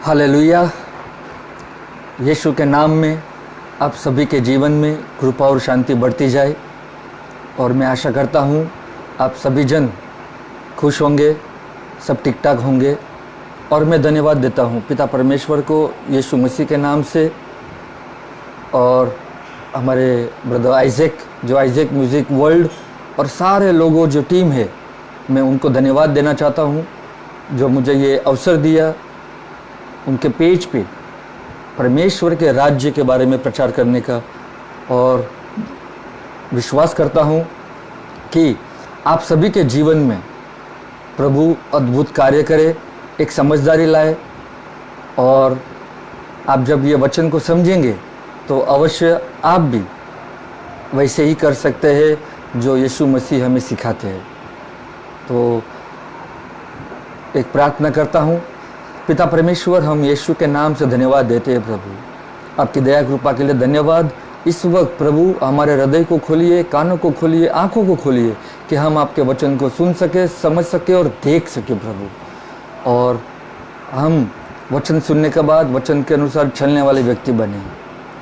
Hallelujah. यीशु के नाम में आप सभी के जीवन में कृपा और शांति बढ़ती जाए और मैं आशा करता हूँ आप सभी जन खुश होंगे, सब ठीक ठाक होंगे। और मैं धन्यवाद देता हूँ पिता परमेश्वर को यीशु मसीह के नाम से, और हमारे ब्रदर आइजैक जो आइजैक म्यूज़िक वर्ल्ड और सारे लोगों जो टीम है, मैं उनको धन्यवाद देना चाहता हूँ जो मुझे ये अवसर दिया उनके पेज पे परमेश्वर के राज्य के बारे में प्रचार करने का। और विश्वास करता हूँ कि आप सभी के जीवन में प्रभु अद्भुत कार्य करे, एक समझदारी लाए, और आप जब ये वचन को समझेंगे तो अवश्य आप भी वैसे ही कर सकते हैं जो यीशु मसीह हमें सिखाते हैं। तो एक प्रार्थना करता हूँ। पिता परमेश्वर, हम यीशु के नाम से धन्यवाद देते हैं प्रभु, आपकी दया कृपा के लिए धन्यवाद। इस वक्त प्रभु हमारे हृदय को खोलिए, कानों को खोलिए, आंखों को खोलिए कि हम आपके वचन को सुन सके, समझ सके और देख सके प्रभु। और हम वचन सुनने के बाद वचन के अनुसार चलने वाले व्यक्ति बने।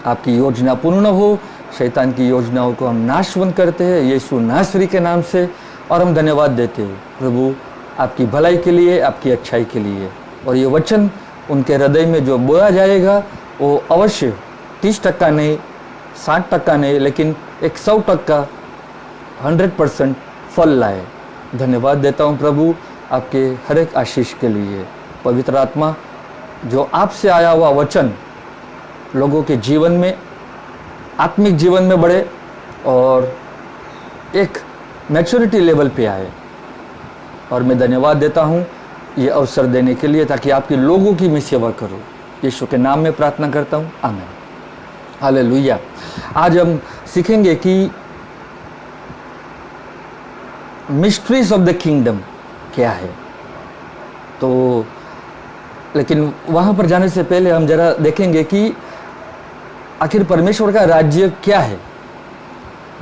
आपकी योजना पूर्ण हो, शैतान की योजनाओं को हम नाशवंत करते हैं यीशु नासरी के नाम से। और हम धन्यवाद देते हैं प्रभु आपकी भलाई के लिए, आपकी अच्छाई के लिए। और ये वचन उनके हृदय में जो बोया जाएगा वो अवश्य 30% नहीं, 60% नहीं, लेकिन 100% 100% फल लाए। धन्यवाद देता हूँ प्रभु आपके हर एक आशीष के लिए। पवित्र आत्मा, जो आपसे आया हुआ वचन लोगों के जीवन में, आत्मिक जीवन में बढ़े और एक मैच्योरिटी लेवल पे आए। और मैं धन्यवाद देता हूँ ये अवसर देने के लिए, ताकि आपके लोगों की मैं सेवा करूँ। यीशु के नाम में प्रार्थना करता हूँ, आमीन। हालेलुया। आज हम सीखेंगे कि मिस्ट्रीज ऑफ द किंगडम क्या है। तो लेकिन वहाँ पर जाने से पहले हम जरा देखेंगे कि आखिर परमेश्वर का राज्य क्या है।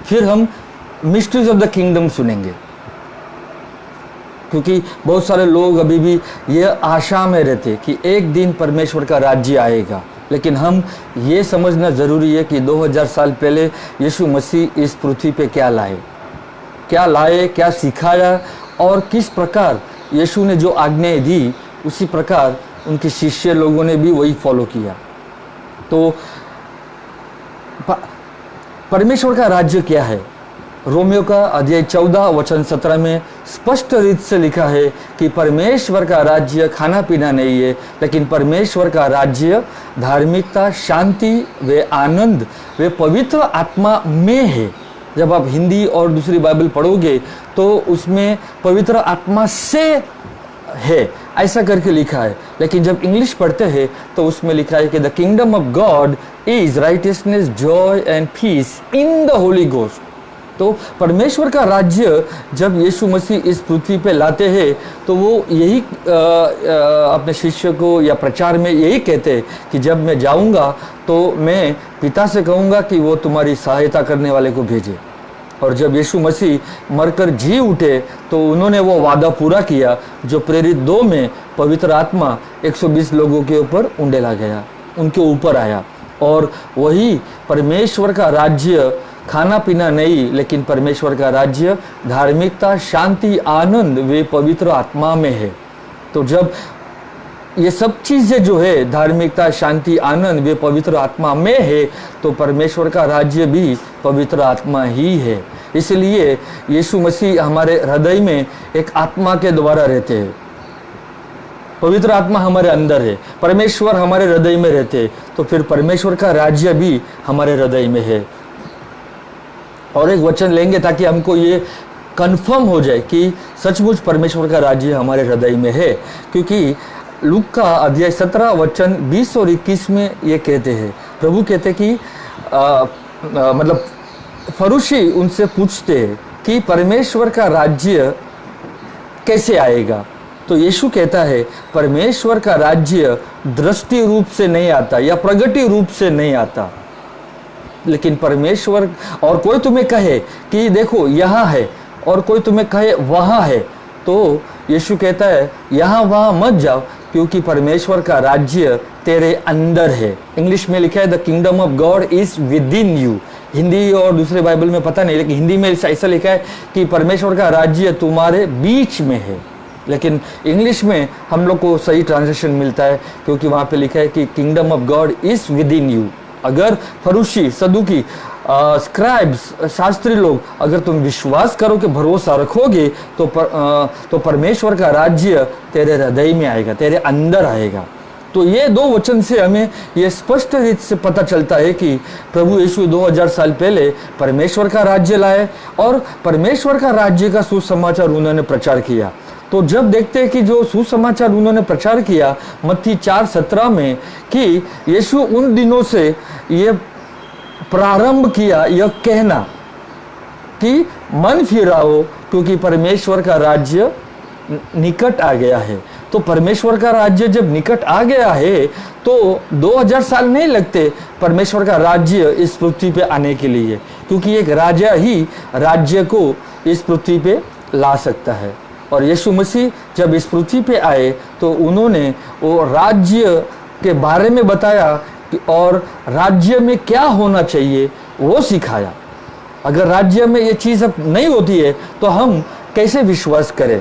फिर हम मिस्ट्रीज ऑफ द किंगडम सुनेंगे, क्योंकि बहुत सारे लोग अभी भी ये आशा में रहते कि एक दिन परमेश्वर का राज्य आएगा। लेकिन हम ये समझना ज़रूरी है कि 2000 साल पहले यीशु मसीह इस पृथ्वी पे क्या लाए, क्या सिखाया, और किस प्रकार यीशु ने जो आज्ञाएं दी उसी प्रकार उनके शिष्य लोगों ने भी वही फॉलो किया। तो परमेश्वर का राज्य क्या है। रोमियो का अध्याय 14 वचन 17 में स्पष्ट रीत से लिखा है कि परमेश्वर का राज्य खाना पीना नहीं है, लेकिन परमेश्वर का राज्य धार्मिकता, शांति व आनंद व पवित्र आत्मा में है। जब आप हिंदी और दूसरी बाइबल पढ़ोगे तो उसमें पवित्र आत्मा से है ऐसा करके लिखा है, लेकिन जब इंग्लिश पढ़ते हैं तो उसमें लिखा है कि the kingdom of God is righteousness, joy and peace in the Holy Ghost. तो परमेश्वर का राज्य जब यीशु मसीह इस पृथ्वी पे लाते हैं तो वो यही अपने शिष्य को या प्रचार में यही कहते हैं कि जब मैं जाऊंगा तो मैं पिता से कहूंगा कि वो तुम्हारी सहायता करने वाले को भेजे। और जब यीशु मसीह मरकर जी उठे तो उन्होंने वो वादा पूरा किया जो प्रेरित 2 में पवित्र आत्मा 120 लोगों के ऊपर उंडेला गया, उनके ऊपर आया। और वही परमेश्वर का राज्य खाना पीना नहीं, लेकिन परमेश्वर का राज्य धार्मिकता, शांति, आनंद वे पवित्र आत्मा में है। तो जब ये सब चीज़ें जो है धार्मिकता, शांति, आनंद वे पवित्र आत्मा में है तो परमेश्वर का राज्य भी पवित्र आत्मा ही है। इसलिए यीशु मसीह हमारे हृदय में एक आत्मा के द्वारा रहते हैं। पवित्र आत्मा हमारे अंदर है, परमेश्वर हमारे हृदय में रहते हैं, तो फिर परमेश्वर का राज्य भी हमारे हृदय में है। और एक वचन लेंगे ताकि हमको ये कंफर्म हो जाए कि सचमुच परमेश्वर का राज्य हमारे हृदय में है। क्योंकि लूक का अध्याय 17 वचन 20 और 21 में ये कहते हैं, प्रभु कहते कि मतलब फरीसी उनसे पूछते हैं कि परमेश्वर का राज्य कैसे आएगा। तो यीशु कहता है परमेश्वर का राज्य दृष्टि रूप से नहीं आता या प्रगति रूप से नहीं आता, लेकिन परमेश्वर, और कोई तुम्हें कहे कि देखो यहाँ है और कोई तुम्हें कहे वहाँ है, तो यीशु कहता है यहाँ वहाँ मत जाओ, क्योंकि परमेश्वर का राज्य तेरे अंदर है। इंग्लिश में लिखा है the kingdom of God is with in you. Hindi और दूसरे बाइबल में पता नहीं, लेकिन हिंदी में ऐसा लिखा है कि परमेश्वर का राज्य तुम्हारे बीच में है। लेकिन इंग्लिश में हम लोग को सही ट्रांसलेशन मिलता है, क्योंकि वहाँ पे लिखा है कि kingdom of God is with in you. अगर फरूशी, सदुकी, स्क्राइब्स, शास्त्री लोग, अगर तुम विश्वास करो कि भरोसा रखोगे तो परमेश्वर का राज्य तेरे हृदय में आएगा, तेरे अंदर आएगा। तो ये दो वचन से हमें ये स्पष्ट रूप से पता चलता है कि प्रभु यीशु 2000 साल पहले परमेश्वर का राज्य लाए और परमेश्वर का राज्य का सुसमाचार उन्होंने प्रचार किया। तो जब देखते हैं कि जो सुसमाचार उन्होंने प्रचार किया मत्ती 4:17 में, कि यीशु उन दिनों से ये प्रारंभ किया यह कहना कि मन फिराओ क्योंकि परमेश्वर का राज्य निकट आ गया है। तो परमेश्वर का राज्य जब निकट आ गया है तो 2000 साल नहीं लगते परमेश्वर का राज्य इस पृथ्वी पे आने के लिए, क्योंकि एक राजा ही राज्य को इस पृथ्वी पे ला सकता है। और यीशु मसीह जब इस पृथ्वी पे आए तो उन्होंने वो राज्य के बारे में बताया और राज्य में क्या होना चाहिए वो सिखाया। अगर राज्य में ये चीज़ अब नहीं होती है तो हम कैसे विश्वास करें?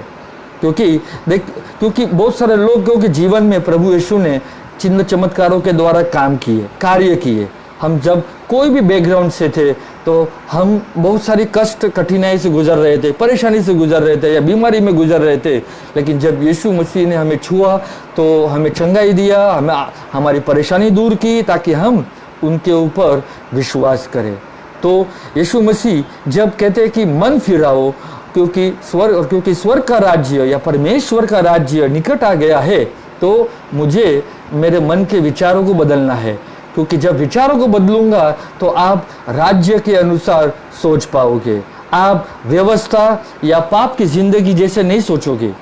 क्योंकि बहुत सारे लोगों के जीवन में प्रभु यीशु ने चिन्ह चमत्कारों के द्वारा काम किए, कार्य किए। हम जब कोई भी बैकग्राउंड से थे तो हम बहुत सारी कष्ट कठिनाई से गुजर रहे थे, परेशानी से गुजर रहे थे या बीमारी में गुजर रहे थे, लेकिन जब यीशु मसीह ने हमें छुआ तो हमें चंगाई दिया, हमें हमारी परेशानी दूर की ताकि हम उनके ऊपर विश्वास करें। तो यीशु मसीह जब कहते हैं कि मन फिराओ क्योंकि स्वर्ग का राज्य या परमेश्वर का राज्य निकट आ गया है, तो मुझे मेरे मन के विचारों को बदलना है, क्योंकि जब विचारों को बदलूंगा तो आप राज्य के अनुसार सोच पाओगे। आप व्यवस्था या पाप की जिंदगी जैसे नहीं सोचोगे।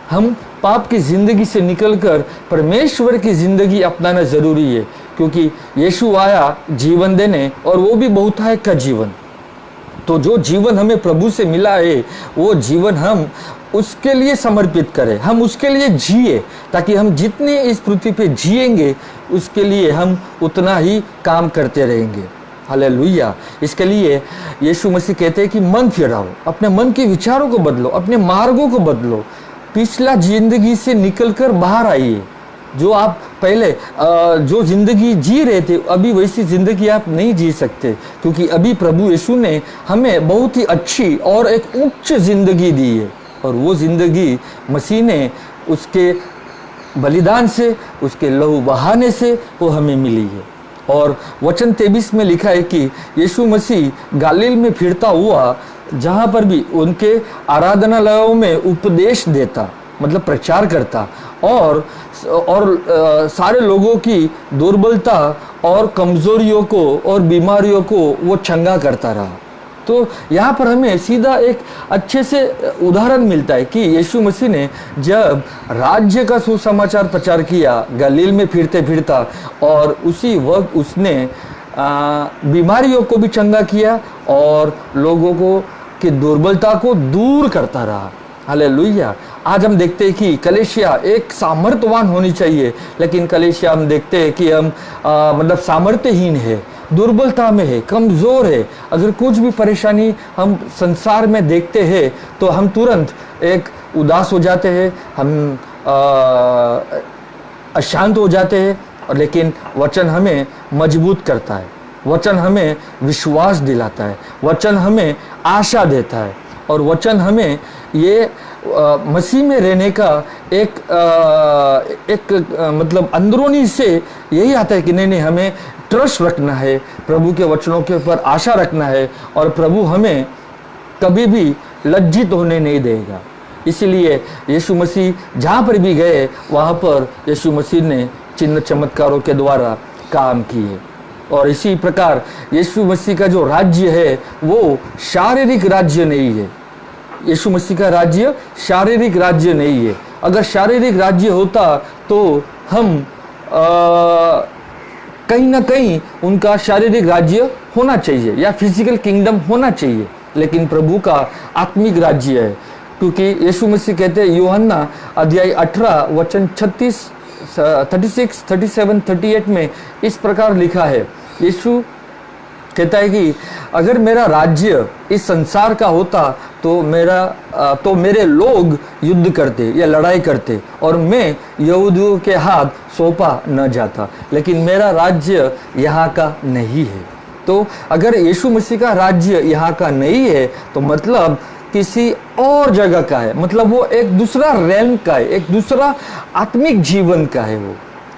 हम पाप की जिंदगी से निकलकर परमेश्वर की जिंदगी अपनाना जरूरी है, क्योंकि यीशु आया जीवन देने और वो भी बहुतायत का जीवन। तो जो जीवन हमें प्रभु से मिला है वो जीवन हम उसके लिए समर्पित करें, हम उसके लिए जिए, ताकि हम जितने इस पृथ्वी पे जिएंगे उसके लिए हम उतना ही काम करते रहेंगे। हालेलुया। इसके लिए यीशु मसीह कहते हैं कि मन फिराओ, अपने मन के विचारों को बदलो, अपने मार्गों को बदलो, पिछला जिंदगी से निकलकर बाहर आइए। जो आप पहले जो जिंदगी जी रहे थे अभी वैसी जिंदगी आप नहीं जी सकते, क्योंकि अभी प्रभु यीशु ने हमें बहुत ही अच्छी और एक उच्च जिंदगी दी है, और वो जिंदगी मसीह ने उसके बलिदान से, उसके लहू बहाने से वो हमें मिली है। और वचन 23 में लिखा है कि यीशु मसीह गालील में फिरता हुआ जहाँ पर भी उनके आराधनालयों में उपदेश देता, मतलब प्रचार करता, और सारे लोगों की दुर्बलता और कमजोरियों को और बीमारियों को वो चंगा करता रहा। तो यहाँ पर हमें सीधा एक अच्छे से उदाहरण मिलता है कि यीशु मसीह ने जब राज्य का सुसमाचार प्रचार किया गलील में फिरते फिरता, और उसी वक्त उसने बीमारियों को भी चंगा किया और लोगों को की दुर्बलता को दूर करता रहा। हालेलुया। आज हम देखते हैं कि कलीसिया एक सामर्थ्यवान होनी चाहिए, लेकिन कलीसिया हम देखते हैं कि हम मतलब सामर्थ्यहीन है, दुर्बलता में है, कमज़ोर है। अगर कुछ भी परेशानी हम संसार में देखते हैं तो हम तुरंत एक उदास हो जाते हैं, हम अशांत हो जाते हैं। लेकिन वचन हमें मजबूत करता है, वचन हमें विश्वास दिलाता है, वचन हमें आशा देता है, और वचन हमें ये मसीह में रहने का एक मतलब अंदरूनी से यही आता है कि नहीं हमें ट्रस्ट रखना है, प्रभु के वचनों के ऊपर आशा रखना है, और प्रभु हमें कभी भी लज्जित होने नहीं देगा। इसीलिए यीशु मसीह जहाँ पर भी गए वहाँ पर यीशु मसीह ने चिन्ह चमत्कारों के द्वारा काम किए। और इसी प्रकार यीशु मसीह का जो राज्य है वो शारीरिक राज्य नहीं है। यीशु मसीह का राज्य शारीरिक राज्य नहीं है। अगर शारीरिक राज्य होता तो हम कहीं ना कहीं उनका शारीरिक राज्य होना चाहिए या फिजिकल किंगडम होना चाहिए, लेकिन प्रभु का आत्मिक राज्य है। क्योंकि यीशु मसीह कहते हैं यूहन्ना अध्याय 18 वचन 36 36, 37, 38 में इस प्रकार लिखा है। यीशु कहता है कि अगर मेरा राज्य इस संसार का होता तो मेरे लोग युद्ध करते या लड़ाई करते और मैं यहूदियों के हाथ सौंपा न जाता, लेकिन मेरा राज्य यहाँ का नहीं है। तो अगर यीशु मसीह का राज्य यहाँ का नहीं है तो मतलब किसी और जगह का है, मतलब वो एक दूसरा रैन का है, एक दूसरा आत्मिक जीवन का है वो।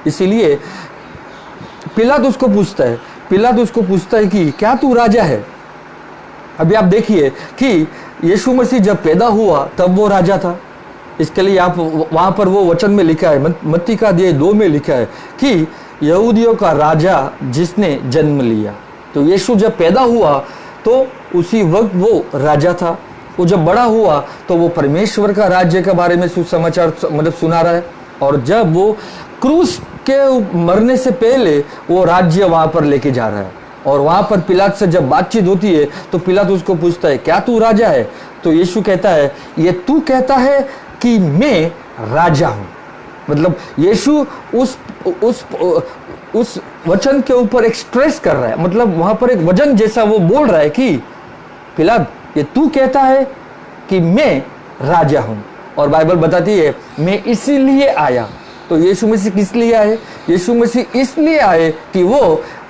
इसीलिए पिलातुस उसको पूछता है कि क्या तू राजा है? अभी आप देखिए कि यीशु मसीह जब पैदा हुआ तब वो राजा था। इसके लिए आप वहां पर वो वचन में लिखा है, मत्ती का अध्याय 2 में लिखा है कि यहूदियों का राजा जिसने जन्म लिया। तो यीशु जब पैदा हुआ तो उसी वक्त वो राजा था। वो जब बड़ा हुआ तो वो परमेश्वर का राज्य के बारे में सुसमाचार मतलब सुना रहा है, और जब वो क्रूस के मरने से पहले वो राज्य वहां पर लेके जा रहा है। और वहां पर पिलात से जब बातचीत होती है तो पिलात उसको पूछता है क्या तू राजा है? तो यीशु कहता है ये तू कहता है कि मैं राजा हूं। मतलब यीशु उस वचन के ऊपर एक स्ट्रेस कर रहा है, मतलब वहां पर एक वजन जैसा वो बोल रहा है कि पिलात ये तू कहता है कि मैं राजा हूं। और बाइबल बताती है मैं इसीलिए आया। तो यीशु मसीह किस लिए आए? यीशु मसीह इसलिए आए कि वो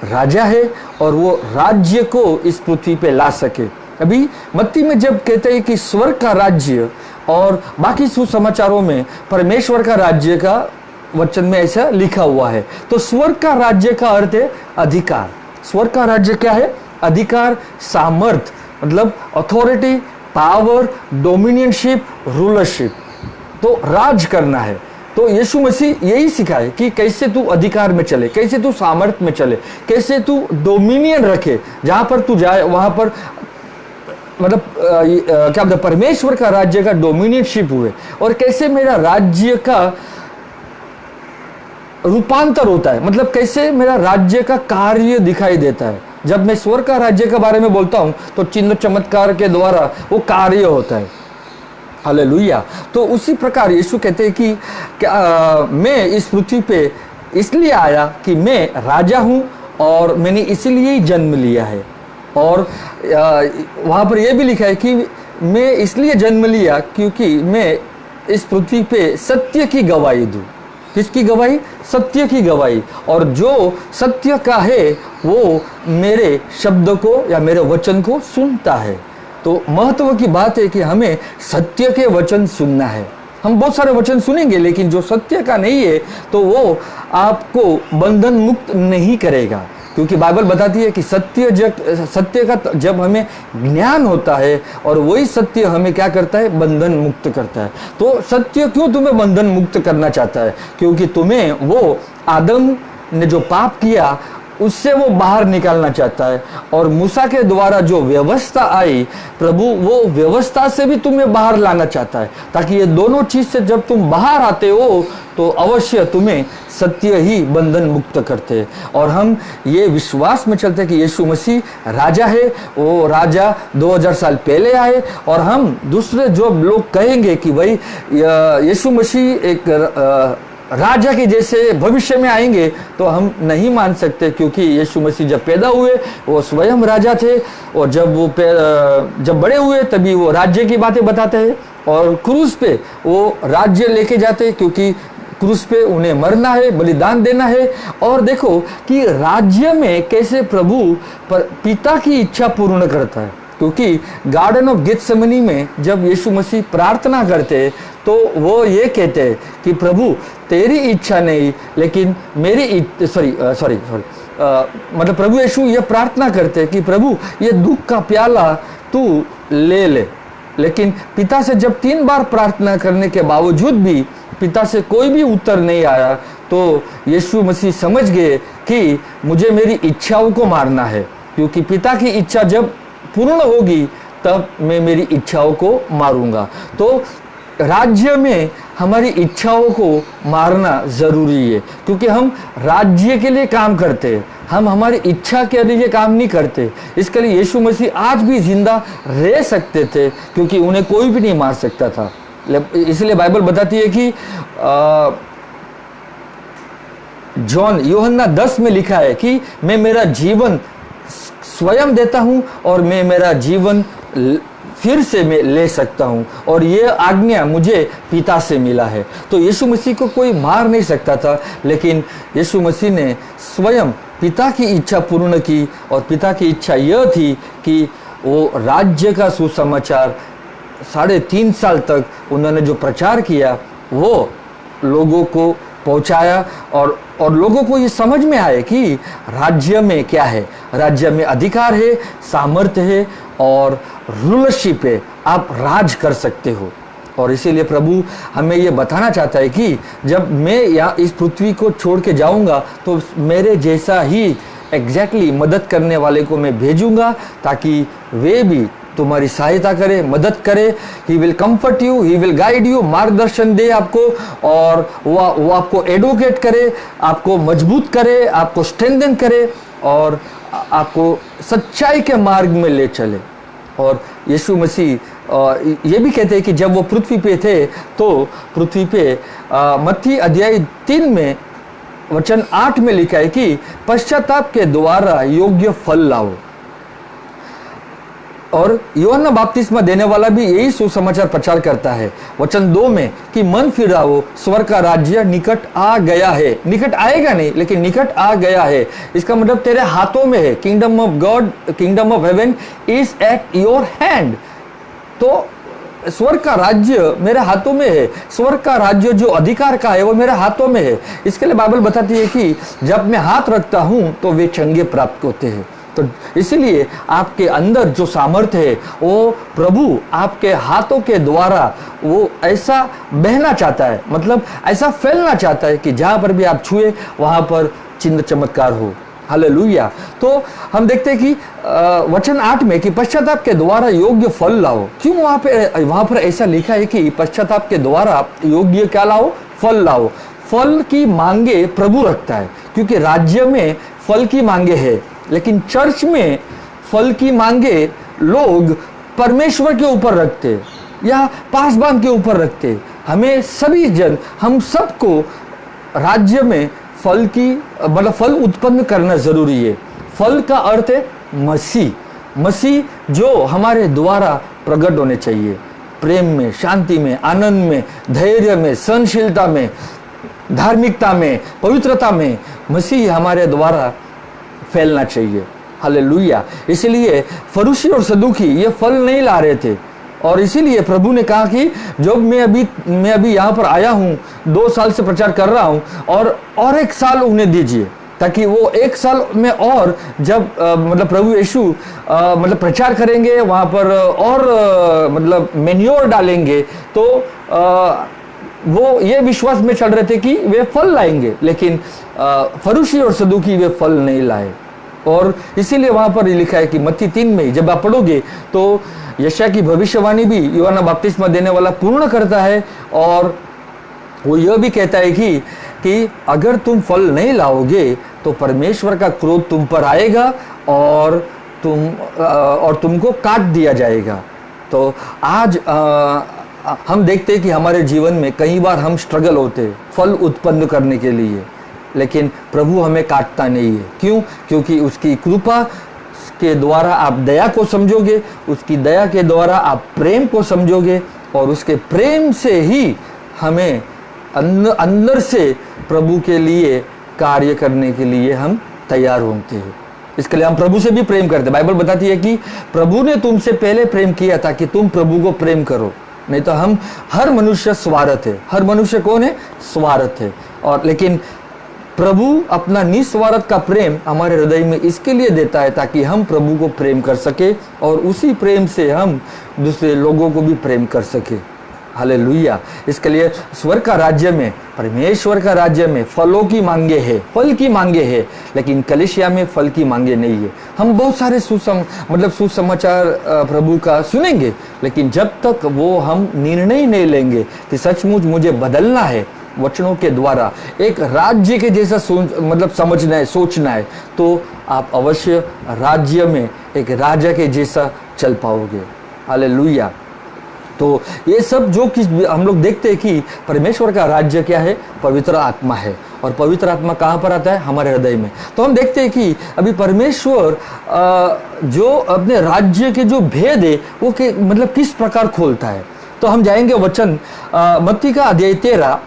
राजा है और वो राज्य को इस पृथ्वी पे ला सके। अभी मत्ती में जब कहते हैं कि स्वर्ग का राज्य, और बाकी सुसमाचारों में परमेश्वर का राज्य का वचन में ऐसा लिखा हुआ है। तो स्वर्ग का राज्य का अर्थ है अधिकार। स्वर्ग का राज्य क्या है? अधिकार, सामर्थ, मतलब अथॉरिटी, पावर, डोमिनियनशिप, रूलरशिप। तो राज करना है। तो यीशु मसीह यही सिखाए कि कैसे तू अधिकार में चले, कैसे तू सामर्थ्य में चले, कैसे तू डोमिनियन रखे, जहां पर तू जाए वहां पर मतलब क्या बोलते परमेश्वर का राज्य का डोमिनियनशिप हुए, और कैसे मेरा राज्य का रूपांतर होता है, मतलब कैसे मेरा राज्य का कार्य दिखाई देता है। जब मैं स्वर्ग का राज्य के बारे में बोलता हूं तो चिन्ह चमत्कार के द्वारा वो कार्य होता है। हालेलुया। तो उसी प्रकार यीशु कहते हैं कि मैं इस पृथ्वी पे इसलिए आया कि मैं राजा हूं और मैंने इसीलिए ही जन्म लिया है। और वहां पर यह भी लिखा है कि मैं इसलिए जन्म लिया क्योंकि मैं इस पृथ्वी पे सत्य की गवाही दूं। किसकी गवाही? सत्य की गवाही। और जो सत्य का है वो मेरे शब्द को या मेरे वचन को सुनता है। तो महत्व की बात है कि हमें सत्य के वचन सुनना है। हम बहुत सारे वचन सुनेंगे, लेकिन जो सत्य का नहीं है तो वो आपको बंधन मुक्त नहीं करेगा, क्योंकि बाइबल बताती है कि सत्य का जब हमें ज्ञान होता है और वही सत्य हमें क्या करता है? बंधन मुक्त करता है। तो सत्य क्यों तुम्हें बंधन मुक्त करना चाहता है? क्योंकि तुम्हें वो आदम ने जो पाप किया उससे वो बाहर निकालना चाहता है। और मूसा के द्वारा जो व्यवस्था आई, प्रभु वो व्यवस्था से भी तुम्हें बाहर लाना चाहता है, ताकि ये दोनों चीज से जब तुम बाहर आते हो तो अवश्य तुम्हें सत्य ही बंधन मुक्त करते हैं। और हम ये विश्वास में चलते हैं कि यीशु मसीह राजा है। वो राजा 2000 साल पहले आए, और हम दूसरे जो लोग कहेंगे कि भाई यीशु मसीह एक राजा के जैसे भविष्य में आएंगे, तो हम नहीं मान सकते, क्योंकि यीशु मसीह जब पैदा हुए वो स्वयं राजा थे, और जब बड़े हुए तभी वो राज्य की बातें बताते हैं, और क्रूस पे वो राज्य लेके जाते, क्योंकि क्रूस पे उन्हें मरना है, बलिदान देना है। और देखो कि राज्य में कैसे प्रभु पिता की इच्छा पूर्ण करता है, क्योंकि गार्डन ऑफ गेथसेमनी में जब यीशु मसीह प्रार्थना करते तो वो ये कहते हैं कि प्रभु तेरी इच्छा नहीं लेकिन मेरी मतलब प्रभु यीशु ये प्रार्थना करते हैं कि प्रभु ये दुख का प्याला तू ले ले। लेकिन पिता से जब 3 बार प्रार्थना करने के बावजूद भी पिता से कोई भी उत्तर नहीं आया, तो यीशु मसीह समझ गए कि मुझे मेरी इच्छाओं को मारना है, क्योंकि पिता की इच्छा जब पूर्ण होगी तब मैं मेरी इच्छाओं को मारूंगा। तो राज्य में हमारी इच्छाओं को मारना जरूरी है, क्योंकि हम राज्य के लिए काम करते हैं, हम हमारी इच्छा के लिए काम नहीं करते। इसके लिए यीशु मसीह आज भी जिंदा रह सकते थे, क्योंकि उन्हें कोई भी नहीं मार सकता था। इसलिए बाइबल बताती है कि जॉन यूहन्ना 10 में लिखा है कि मैं मेरा जीवन स्वयं देता हूं और मैं मेरा जीवन फिर से मैं ले सकता हूं, और ये आज्ञा मुझे पिता से मिला है। तो यीशु मसीह को कोई मार नहीं सकता था, लेकिन यीशु मसीह ने स्वयं पिता की इच्छा पूर्ण की, और पिता की इच्छा यह थी कि वो राज्य का सुसमाचार 3.5 साल तक उन्होंने जो प्रचार किया वो लोगों को पहुंचाया, और लोगों को ये समझ में आए कि राज्य में क्या है। राज्य में अधिकार है, सामर्थ्य है और रूलरशिप है, आप राज कर सकते हो। और इसीलिए प्रभु हमें ये बताना चाहता है कि जब मैं यहाँ इस पृथ्वी को छोड़ के जाऊंगा तो मेरे जैसा ही एग्जैक्टली मदद करने वाले को मैं भेजूंगा, ताकि वे भी तुम्हारी सहायता करे, मदद करे। He will comfort you, he will guide you, मार्गदर्शन दे आपको, और वो आपको एडवोकेट करे, आपको मजबूत करे, आपको स्ट्रेंथन करे, और आपको सच्चाई के मार्ग में ले चले। और यीशु मसीह ये भी कहते हैं कि जब वो पृथ्वी पे थे तो पृथ्वी पे मत्ती अध्याय 3 में वचन 8 में लिखा है कि पश्चाताप के द्वारा योग्य फल लाओ। और यूहन्ना बपतिस्मा देने वाला भी यही सुसमाचार प्रचार करता है वचन 2 में कि मन फिराओ, स्वर्ग का राज्य निकट आ गया है। निकट आएगा नहीं, लेकिन निकट आ गया है। इसका मतलब तेरे हाथों में है। Kingdom of God, kingdom of heaven is at your hand. तो स्वर्ग का राज्य मेरे हाथों में है। स्वर्ग का राज्य जो अधिकार का है वो मेरे हाथों में है। इसके लिए बाइबल बताती है कि जब मैं हाथ रखता हूं तो वे चंगे प्राप्त होते हैं। तो इसीलिए आपके अंदर जो सामर्थ्य है वो प्रभु आपके हाथों के द्वारा वो ऐसा बहना चाहता है, मतलब ऐसा फैलना चाहता है कि जहां पर भी आप छुए वहां पर चिन्ह चमत्कार हो। हालेलुया। तो हम देखते हैं कि वचन 8 में कि पश्चाताप के द्वारा योग्य फल लाओ। क्यों वहां पर ऐसा लिखा है कि पश्चाताप के द्वारा योग्य क्या लाओ? फल लाओ। फल की मांगे प्रभु रखता है, क्योंकि राज्य में फल की मांगे है, लेकिन चर्च में फल की मांगे लोग परमेश्वर के ऊपर रखते या पासबान के ऊपर रखते। हमें सभी जन, हम सबको राज्य में फल की मतलब फल उत्पन्न करना जरूरी है। फल का अर्थ है मसीह। मसीह जो हमारे द्वारा प्रकट होने चाहिए, प्रेम में, शांति में, आनंद में, धैर्य में, सहनशीलता में, धार्मिकता में, पवित्रता में मसीह हमारे द्वारा फैलना चाहिए। हालेलुया। इसलिए फरीसी और सदूकी ये फल नहीं ला रहे थे, और इसीलिए प्रभु ने कहा कि जब मैं अभी यहाँ पर आया हूँ, 2 साल से प्रचार कर रहा हूँ, और 1 साल उन्हें दीजिए, ताकि वो 1 साल में और जब मतलब प्रभु यीशु मतलब प्रचार करेंगे वहाँ पर और मतलब मेन्योर डालेंगे, तो वो ये विश्वास में चल रहे थे कि वे फल लाएंगे, लेकिन फरीसी और सदूकी वे फल नहीं लाए। और इसीलिए वहां पर लिखा है कि मत्ती 3 में जब आप पढ़ोगे तो यशायाह की भविष्यवाणी भी यूहन्ना बपतिस्मा देने वाला पूर्ण करता है, और वो यह भी कहता है कि अगर तुम फल नहीं लाओगे तो परमेश्वर का क्रोध तुम पर आएगा और तुमको काट दिया जाएगा। तो आज हम देखते हैं कि हमारे जीवन में कई बार हम स्ट्रगल होते फल उत्पन्न करने के लिए, लेकिन प्रभु हमें काटता नहीं है। क्यों? क्योंकि उसकी कृपा के द्वारा आप दया को समझोगे, उसकी दया के द्वारा आप प्रेम को समझोगे, और उसके प्रेम से ही हमें अंदर से प्रभु के लिए कार्य करने के लिए हम तैयार होते हैं। इसके लिए हम प्रभु से भी प्रेम करते हैं। बाइबल बताती है कि प्रभु ने तुमसे पहले प्रेम किया था कि तुम प्रभु को प्रेम करो। नहीं तो हम हर मनुष्य स्वार्थ है। हर मनुष्य कौन है? स्वार्थ है। और लेकिन प्रभु अपना निस्वार्थ का प्रेम हमारे हृदय में इसके लिए देता है ताकि हम प्रभु को प्रेम कर सके, और उसी प्रेम से हम दूसरे लोगों को भी प्रेम कर सके। हालेलुया। इसके लिए स्वर्ग का राज्य में, परमेश्वर का राज्य में फलों की मांगे है, फल की मांगे है, लेकिन कलीसिया में फल की मांगे नहीं है। हम बहुत सारे सुसमाचार प्रभु का सुनेंगे, लेकिन जब तक वो हम निर्णय नहीं लेंगे कि सचमुच मुझे बदलना है वचनों के द्वारा, एक राज्य के जैसा समझना है, सोचना है, तो आप अवश्य राज्य में एक राजा के जैसा चल पाओगे। हालेलुया। तो ये सब जो कि हम लोग देखते हैं कि परमेश्वर का राज्य क्या है, पवित्र आत्मा है। और पवित्र आत्मा कहाँ पर आता है, हमारे हृदय में। तो हम देखते हैं कि अभी परमेश्वर जो अपने राज्य के जो भेद है वो मतलब किस प्रकार खोलता है। तो हम जाएंगे वचन मत्ती का अध्याय 13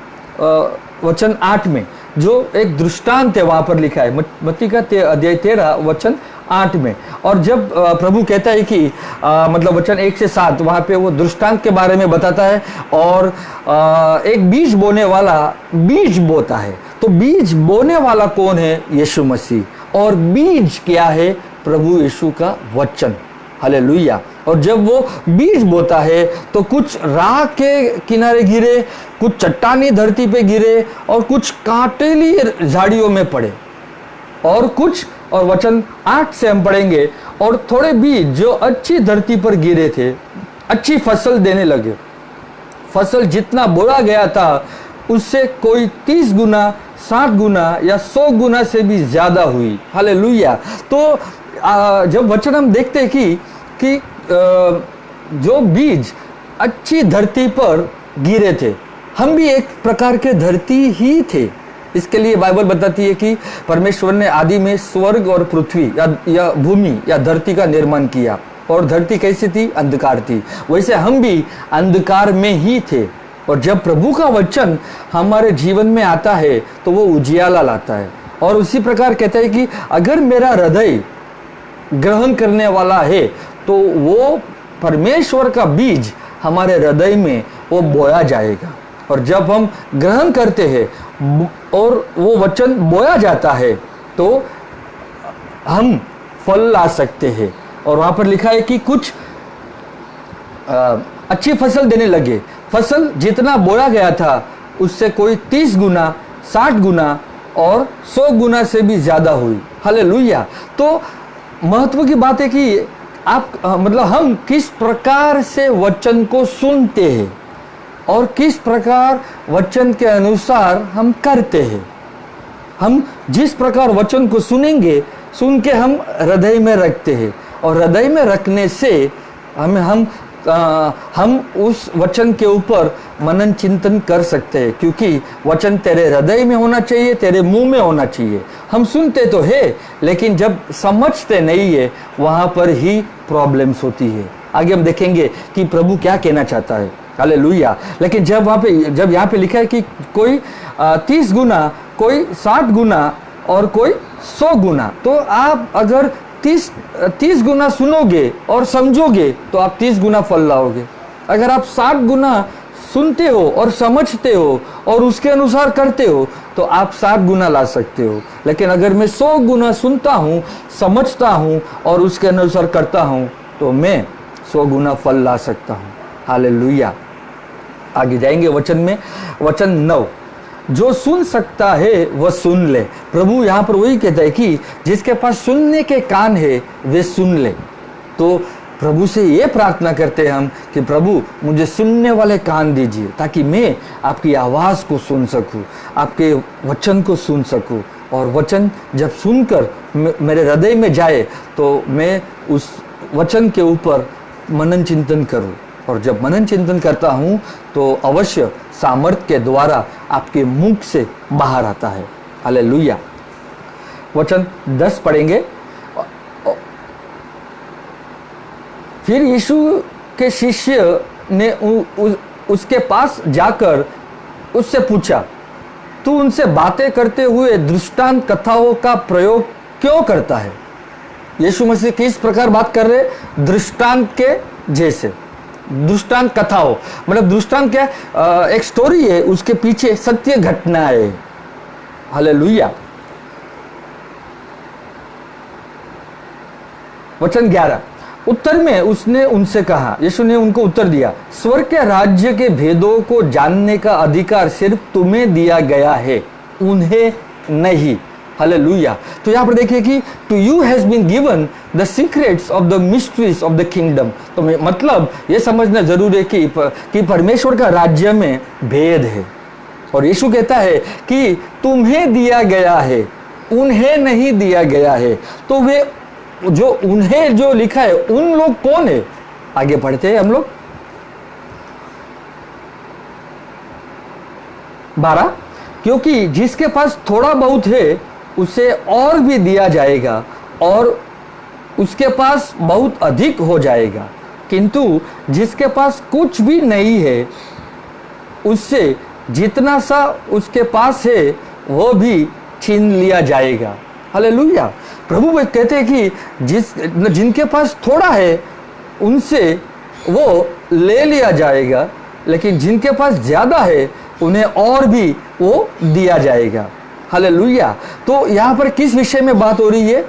वचन 8 में, जो एक दृष्टांत है वहां पर लिखा है। मत्ती का अध्याय 13 वचन 8 में। और जब प्रभु कहता है कि मतलब वचन 1 से 7 वहां पे वो दृष्टांत के बारे में बताता है। और एक बीज बोने वाला बीज बोता है। तो बीज बोने वाला कौन है, यीशु मसीह। और बीज क्या है, प्रभु यीशु का वचन। हालेलुया। और जब वो बीज बोता है तो कुछ राह के किनारे गिरे, कुछ चट्टानी धरती पे गिरे, और कुछ कांटेली झाड़ियों में पड़े, और वचन 8 से हम पढ़ेंगे, और थोड़े बीज जो अच्छी धरती पर गिरे थे अच्छी फसल देने लगे। फसल जितना बोया गया था उससे कोई 30 गुना, 60 गुना या 100 गुना से भी ज्यादा हुई। हालेलुया। तो जब वचन हम देखते हैं कि जो बीज अच्छी धरती पर गिरे थे, हम भी एक प्रकार के धरती ही थे। इसके लिए बाइबल बताती है कि परमेश्वर ने आदि में स्वर्ग और पृथ्वी या भूमि या धरती का निर्माण किया। और धरती कैसी थी, अंधकार थी। वैसे हम भी अंधकार में ही थे। और जब प्रभु का वचन हमारे जीवन में आता है तो वो उजियाला लाता है। और उसी प्रकार कहता है कि अगर मेरा हृदय ग्रहण करने वाला है तो वो परमेश्वर का बीज हमारे हृदय में वो बोया जाएगा। और जब हम ग्रहण करते हैं और वो वचन बोया जाता है तो हम फल ला सकते हैं। और वहां पर लिखा है कि कुछ अच्छी फसल देने लगे। फसल जितना बोया गया था उससे कोई 30 गुना, 60 गुना और 100 गुना से भी ज्यादा हुई। हालेलुया। तो महत्व की बात है कि मतलब हम किस प्रकार से वचन को सुनते हैं और किस प्रकार वचन के अनुसार हम करते हैं। हम जिस प्रकार वचन को सुनेंगे, सुन के हम हृदय में रखते हैं, और हृदय में रखने से हम उस वचन के ऊपर मनन चिंतन कर सकते हैं। क्योंकि वचन तेरे हृदय में होना चाहिए, तेरे मुंह में होना चाहिए। हम सुनते तो है लेकिन जब समझते नहीं है वहां पर ही प्रॉब्लम्स होती है। आगे हम देखेंगे कि प्रभु क्या कहना चाहता है। हालेलुया। लेकिन जब यहाँ पे लिखा है कि कोई 30 गुना, कोई 60 गुना और कोई 100 गुना, तो आप अगर 30 गुना सुनोगे और समझोगे तो आप 30 गुना फल लाओगे। अगर आप 60 गुना सुनते हो और समझते हो और उसके अनुसार करते हो तो आप 60 गुना ला सकते हो। लेकिन अगर मैं 100 गुना सुनता हूँ, समझता हूँ और उसके अनुसार करता हूँ तो मैं 100 गुना फल ला सकता हूँ। हालेलुया। आगे जाएंगे वचन में, वचन 9, जो सुन सकता है वह सुन ले। प्रभु यहाँ पर वही कहता है कि जिसके पास सुनने के कान है वे सुन ले। तो प्रभु से ये प्रार्थना करते हैं हम कि प्रभु मुझे सुनने वाले कान दीजिए ताकि मैं आपकी आवाज़ को सुन सकूं, आपके वचन को सुन सकूं। और वचन जब सुनकर मेरे हृदय में जाए तो मैं उस वचन के ऊपर मनन चिंतन करूं। और जब मनन चिंतन करता हूं तो अवश्य सामर्थ के द्वारा आपके मुख से बाहर आता है। हालेलुया। वचन 10 पढ़ेंगे। फिर यीशु के शिष्य ने उसके पास जाकर उससे पूछा, तू उनसे बातें करते हुए दृष्टांत कथाओं का प्रयोग क्यों करता है? यीशु मसीह किस प्रकार बात कर रहे? दृष्टांत के जैसे। दृष्टांत कथाओं मतलब दृष्टांत क्या? एक स्टोरी है, उसके पीछे सत्य घटना है। हालेलुया। वचन 11, उत्तर में उसने उनसे कहा, यीशु ने उनको उत्तर दिया, स्वर्ग के राज्य के भेदों को जानने का अधिकार सिर्फ तुम्हें दिया गया है, उन्हें नहीं। हालेलुया। तो यहाँ पर देखिए कि to you has been given the secrets of the mysteries of the kingdom. तो मतलब ये समझना जरूरी है कि परमेश्वर का राज्य में भेद है। और यीशु कहता है कि तुम्हें दिया गया है, उन्हें नहीं दिया गया है। तो वे जो उन्हें जो लिखा है उन लोग कौन है? आगे पढ़ते हैं हम लोग। 12, क्योंकि जिसके पास थोड़ा बहुत है उसे और भी दिया जाएगा और उसके पास बहुत अधिक हो जाएगा, किंतु जिसके पास कुछ भी नहीं है उससे जितना सा उसके पास है वो भी छीन लिया जाएगा। हालेलुया। प्रभु कहते हैं कि जिनके पास थोड़ा है उनसे वो ले लिया जाएगा, लेकिन जिनके पास ज़्यादा है उन्हें और भी वो दिया जाएगा। हालेलुया। तो यहाँ पर किस विषय में बात हो रही है?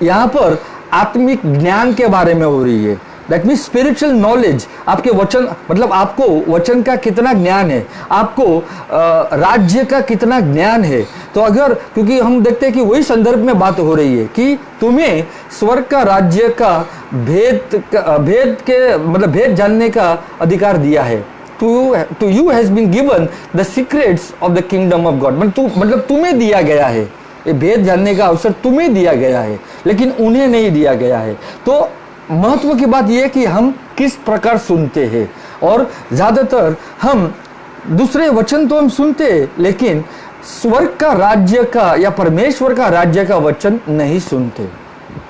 यहाँ पर आत्मिक ज्ञान के बारे में हो रही है। That means spiritual knowledge. आपके वचन, मतलब आपको वचन का कितना ज्ञान है, आपको राज्य का कितना ज्ञान है। तो अगर, क्योंकि हम देखते हैं कि वही संदर्भ में बात हो रही है कि तुम्हें स्वर्ग का राज्य का भेद के मतलब भेद जानने का अधिकार दिया है। To you has been given the secrets of the kingdom of God. मतलब तुम्हें दिया गया है, ये भेद जानने का अवसर तुम्हें दिया गया है, लेकिन उन्हें नहीं दिया गया है। तो महत्व की बात यह है कि हम किस प्रकार सुनते हैं। और ज़्यादातर हम दूसरे वचन तो हम सुनते हैं, लेकिन स्वर्ग का राज्य का या परमेश्वर का राज्य का वचन नहीं सुनते।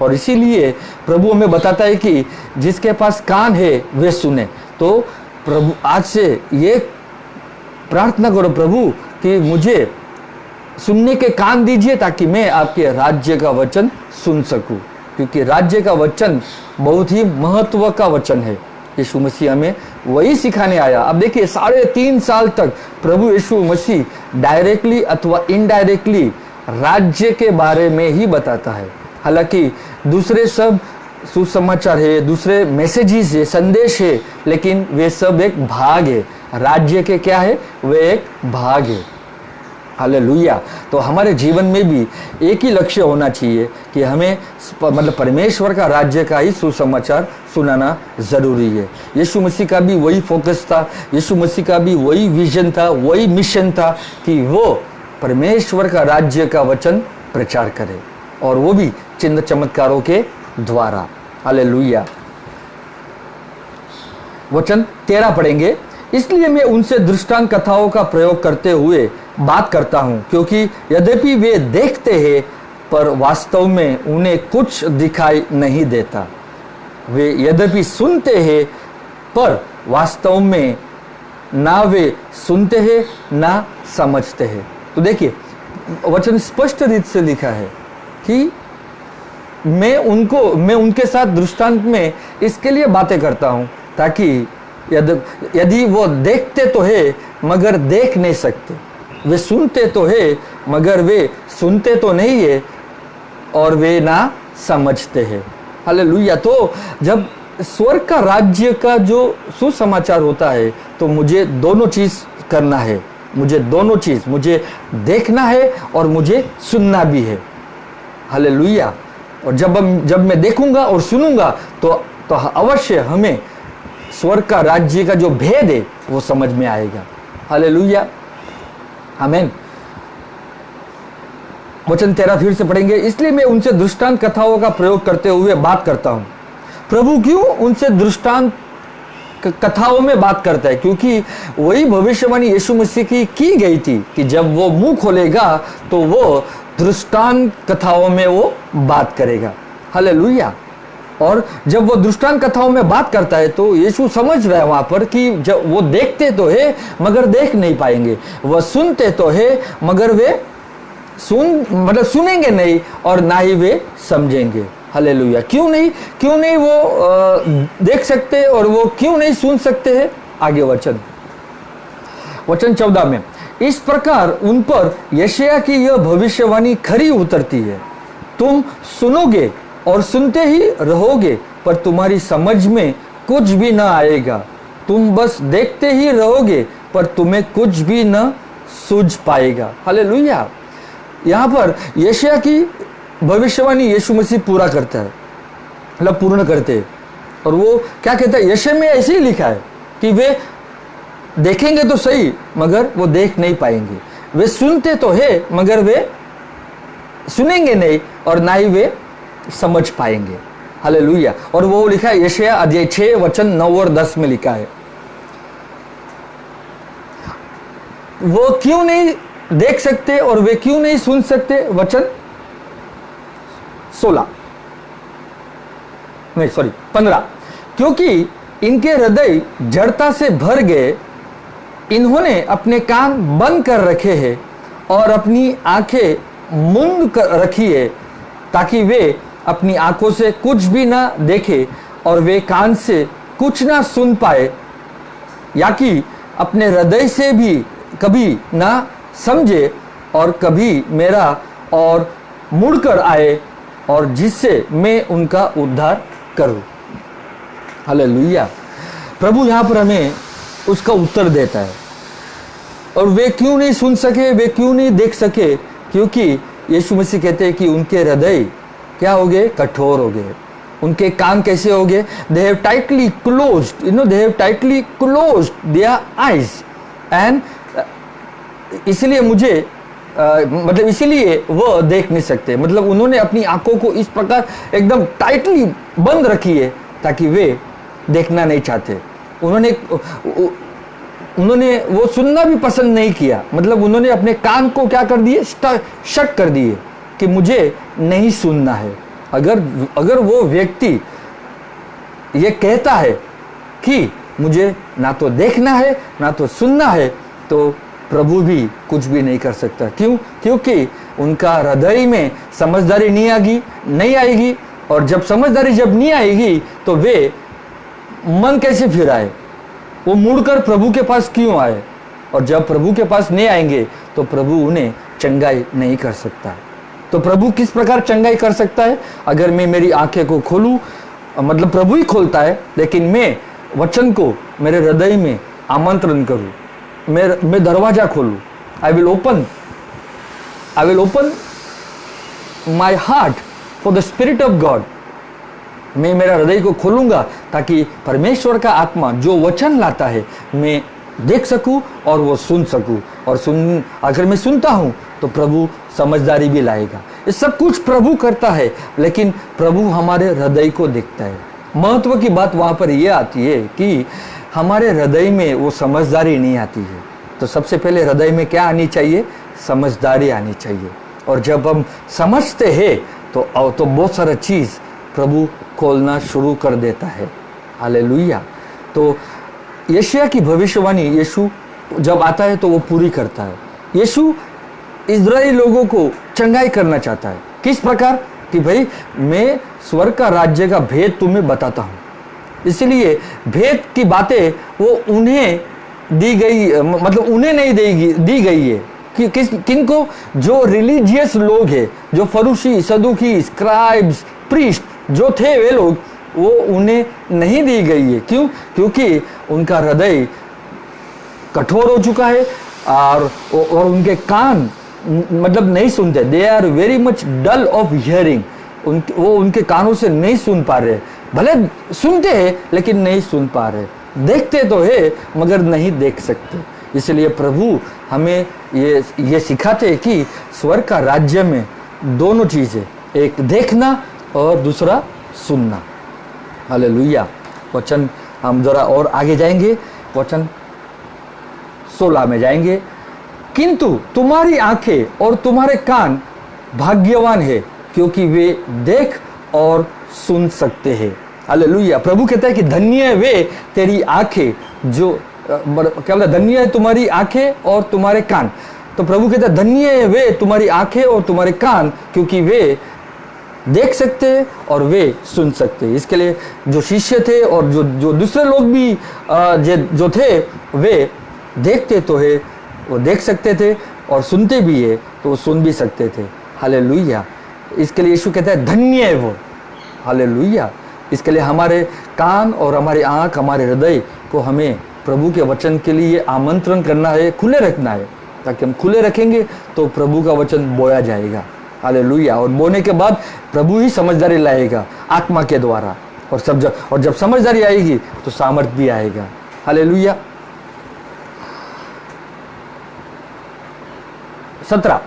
और इसीलिए प्रभु हमें बताता है कि जिसके पास कान है वे सुने। तो प्रभु आज से ये प्रार्थना करो, प्रभु कि मुझे सुनने के कान दीजिए ताकि मैं आपके राज्य का वचन सुन सकूं, क्योंकि राज्य का वचन बहुत ही महत्व का वचन है। यीशु मसीह हमें वही सिखाने आया। अब देखिए 3.5 साल तक प्रभु यीशु मसीह डायरेक्टली अथवा इनडायरेक्टली राज्य के बारे में ही बताता है। हालांकि दूसरे सब सुसमाचार है, दूसरे मैसेजेस है, संदेश है, लेकिन वे सब एक भाग है। राज्य के क्या है? वे एक भाग है। हालेलुया। तो हमारे जीवन में भी एक ही लक्ष्य होना चाहिए कि हमें मतलब परमेश्वर का राज्य का ही सुसमाचार सुनाना जरूरी है। यीशु मसीह का भी वही फोकस था, यीशु मसीह का भी वही विजन था, वही मिशन था कि वो परमेश्वर का राज्य का वचन प्रचार करे, और वो भी चिन्ह चमत्कारों के द्वारा। हालेलुया। वचन 13 पढ़ेंगे। इसलिए मैं उनसे दृष्टांत कथाओं का प्रयोग करते हुए बात करता हूं, क्योंकि यद्यपि वे देखते हैं पर वास्तव में उन्हें कुछ दिखाई नहीं देता। वे यद्यपि सुनते हैं पर वास्तव में ना वे सुनते हैं ना समझते हैं। तो देखिए वचन स्पष्ट रीत से लिखा है कि मैं उनके साथ दृष्टांत में इसके लिए बातें करता हूं ताकि यदि वो देखते तो है मगर देख नहीं सकते, वे सुनते तो है मगर वे सुनते तो नहीं है, और वे ना समझते हैं। हालेलुया। तो जब स्वर्ग का राज्य का जो सुसमाचार होता है तो मुझे दोनों चीज करना है। मुझे देखना है और मुझे सुनना भी है। हालेलुया। और जब मैं देखूंगा और सुनूंगा तो अवश्य हमें स्वर्ग का राज्य का जो भेद है वो समझ में आएगा। हालेलुया। आमीन। वचन 13 फिर से पढ़ेंगे। इसलिए मैं उनसे दृष्टांत कथाओं का प्रयोग करते हुए बात करता हूं। प्रभु क्यों उनसे दृष्टांत कथाओं में बात करता है? क्योंकि वही भविष्यवाणी यीशु मसीह की गई थी कि जब वो मुंह खोलेगा तो वो दृष्टांत कथाओं में वो बात करेगा। हालेलुया। और जब वो दृष्टांत कथाओं में बात करता है तो यीशु समझ रहा है वहां पर कि जब वो देखते तो है मगर देख नहीं पाएंगे, वह सुनते तो है मगर वे सुनेंगे नहीं, और ना ही वे समझेंगे। हालेलुया। क्यों नहीं वो देख सकते और वो क्यों नहीं सुन सकते हैं? आगे वचन 14 में, इस प्रकार उन पर यशायाह की यह भविष्यवाणी खरी उतरती है। तुम सुनोगे और सुनते ही रहोगे पर तुम्हारी समझ में कुछ भी न आएगा। तुम बस देखते ही रहोगे पर तुम्हें कुछ भी न सूझ पाएगा। हालेलुया। यहाँ पर यशायाह की भविष्यवाणी यीशु मसीह पूरा करता है, मतलब पूर्ण करते हैं। और वो क्या कहता है? यशायाह में ऐसे ही लिखा है कि वे देखेंगे तो सही मगर वो देख नहीं पाएंगे, वे सुनते तो है मगर वे सुनेंगे नहीं, और ना ही वे समझ पाएंगे। हालेलुया। और वो लिखा है यशायाह अध्याय 6 वचन 9 और 10 में लिखा है। वो क्यों नहीं देख सकते और वे क्यों नहीं सुन सकते? वचन 15। क्योंकि इनके हृदय जड़ता से भर गए, इन्होंने अपने कान बंद कर रखे हैं और अपनी आंखें मूंद कर रखी है, ताकि वे अपनी आंखों से कुछ भी ना देखे और वे कान से कुछ ना सुन पाए, या कि अपने हृदय से भी कभी ना समझे और कभी मेरा और मुड़कर आए, और जिससे मैं उनका उद्धार करूं। हालेलुया। प्रभु यहाँ पर हमें उसका उत्तर देता है। और वे क्यों नहीं सुन सके, वे क्यों नहीं देख सके? क्योंकि यीशु मसीह कहते हैं कि उनके हृदय क्या हो गए? कठोर हो गए। उनके कान कैसे हो गए? They have tightly closed, they have tightly closed their eyes. And इसलिए मतलब इसीलिए वो देख नहीं सकते। मतलब उन्होंने अपनी आंखों को इस प्रकार एकदम टाइटली बंद रखी है ताकि वे देखना नहीं चाहते। उन्होंने वो सुनना भी पसंद नहीं किया। मतलब उन्होंने अपने कान को क्या कर दिए? शट कर दिए कि मुझे नहीं सुनना है। अगर वो व्यक्ति ये कहता है कि मुझे ना तो देखना है ना तो सुनना है, तो प्रभु भी कुछ भी नहीं कर सकता। क्यों? क्योंकि उनका हृदय में समझदारी नहीं आएगी। और जब समझदारी नहीं आएगी तो वे मन कैसे फिर आए? वो मुड़कर प्रभु के पास क्यों आए? और जब प्रभु के पास नहीं आएंगे तो प्रभु उन्हें चंगाई नहीं कर सकता। तो प्रभु किस प्रकार चंगाई कर सकता है? अगर मैं मेरी आंखें को खोलूं, मतलब प्रभु ही खोलता है, लेकिन मैं वचन को मेरे हृदय में आमंत्रण करूं, मैं दरवाजा खोलूं। I will open my heart for the spirit of God. मैं मेरा हृदय को खोलूंगा ताकि परमेश्वर का आत्मा जो वचन लाता है मैं देख सकूं और वो सुन सकूं। और अगर मैं सुनता हूं तो प्रभु समझदारी भी लाएगा। ये सब कुछ प्रभु करता है, लेकिन प्रभु हमारे हृदय को देखता है। महत्व की बात वहां पर यह आती है कि हमारे हृदय में वो समझदारी नहीं आती है। तो सबसे पहले हृदय में क्या आनी चाहिए? समझदारी आनी चाहिए। और जब हम समझते हैं तो बहुत सारा चीज़ प्रभु खोलना शुरू कर देता है। हालेलुया। तो यशायाह की भविष्यवाणी यीशु जब आता है तो वो पूरी करता है। यीशु इज़राइली लोगों को चंगाई करना चाहता है। किस प्रकार? कि भाई मैं स्वर्ग का राज्य का भेद तुम्हें बताता हूँ। इसलिए भेद की बातें वो उन्हें दी गई, मतलब उन्हें नहीं दी गई है कि किनको? जो रिलीजियस लोग हैं, जो फरूशी, सदूकी, स्क्राइब्स, प्रीस्ट जो थे वे लोग, वो उन्हें नहीं दी गई है। क्यों? क्योंकि उनका हृदय कठोर हो चुका है और उनके कान मतलब नहीं सुनते। They are very much dull of hearing. वो उनके कानों से नहीं सुन पा रहे। भले सुनते हैं लेकिन नहीं सुन पा रहे। देखते तो है मगर नहीं देख सकते। इसलिए प्रभु हमें ये सिखाते हैं कि स्वर्ग का राज्य में दोनों चीज़ें, एक देखना और दूसरा सुनना। हालेलुया। वचन हम जरा और आगे जाएंगे, वचन 16 में जाएंगे। किंतु तुम्हारी आंखें और तुम्हारे कान भाग्यवान है, क्योंकि वे देख और सुन सकते हैं। हालेलुया। प्रभु कहता है कि धन्य है वे तेरी आंखें जो क्या बोला? धन्य है तुम्हारी आंखें और तुम्हारे कान। तो प्रभु कहता है धन्य है वे तुम्हारी आंखें और तुम्हारे कान, क्योंकि वे देख सकते हैं और वे सुन सकते हैं। इसके लिए जो शिष्य थे और जो दूसरे लोग भी जो थे, वे देखते तो है, वो देख सकते थे, और सुनते भी है तो वो सुन भी सकते थे। हालेलुया। इसके लिए यीशु कहता है धन्य है वो। हालेलुया। इसके लिए हमारे कान और हमारी आँख, हमारे हृदय को हमें प्रभु के वचन के लिए आमंत्रण करना है, खुले रखना है, ताकि हम खुले रखेंगे तो प्रभु का वचन बोया जाएगा। हालेलुया। और बोने के बाद प्रभु ही समझदारी लाएगा आत्मा के द्वारा। और जब समझदारी आएगी तो सामर्थ भी आएगा। हालेलुया। 17,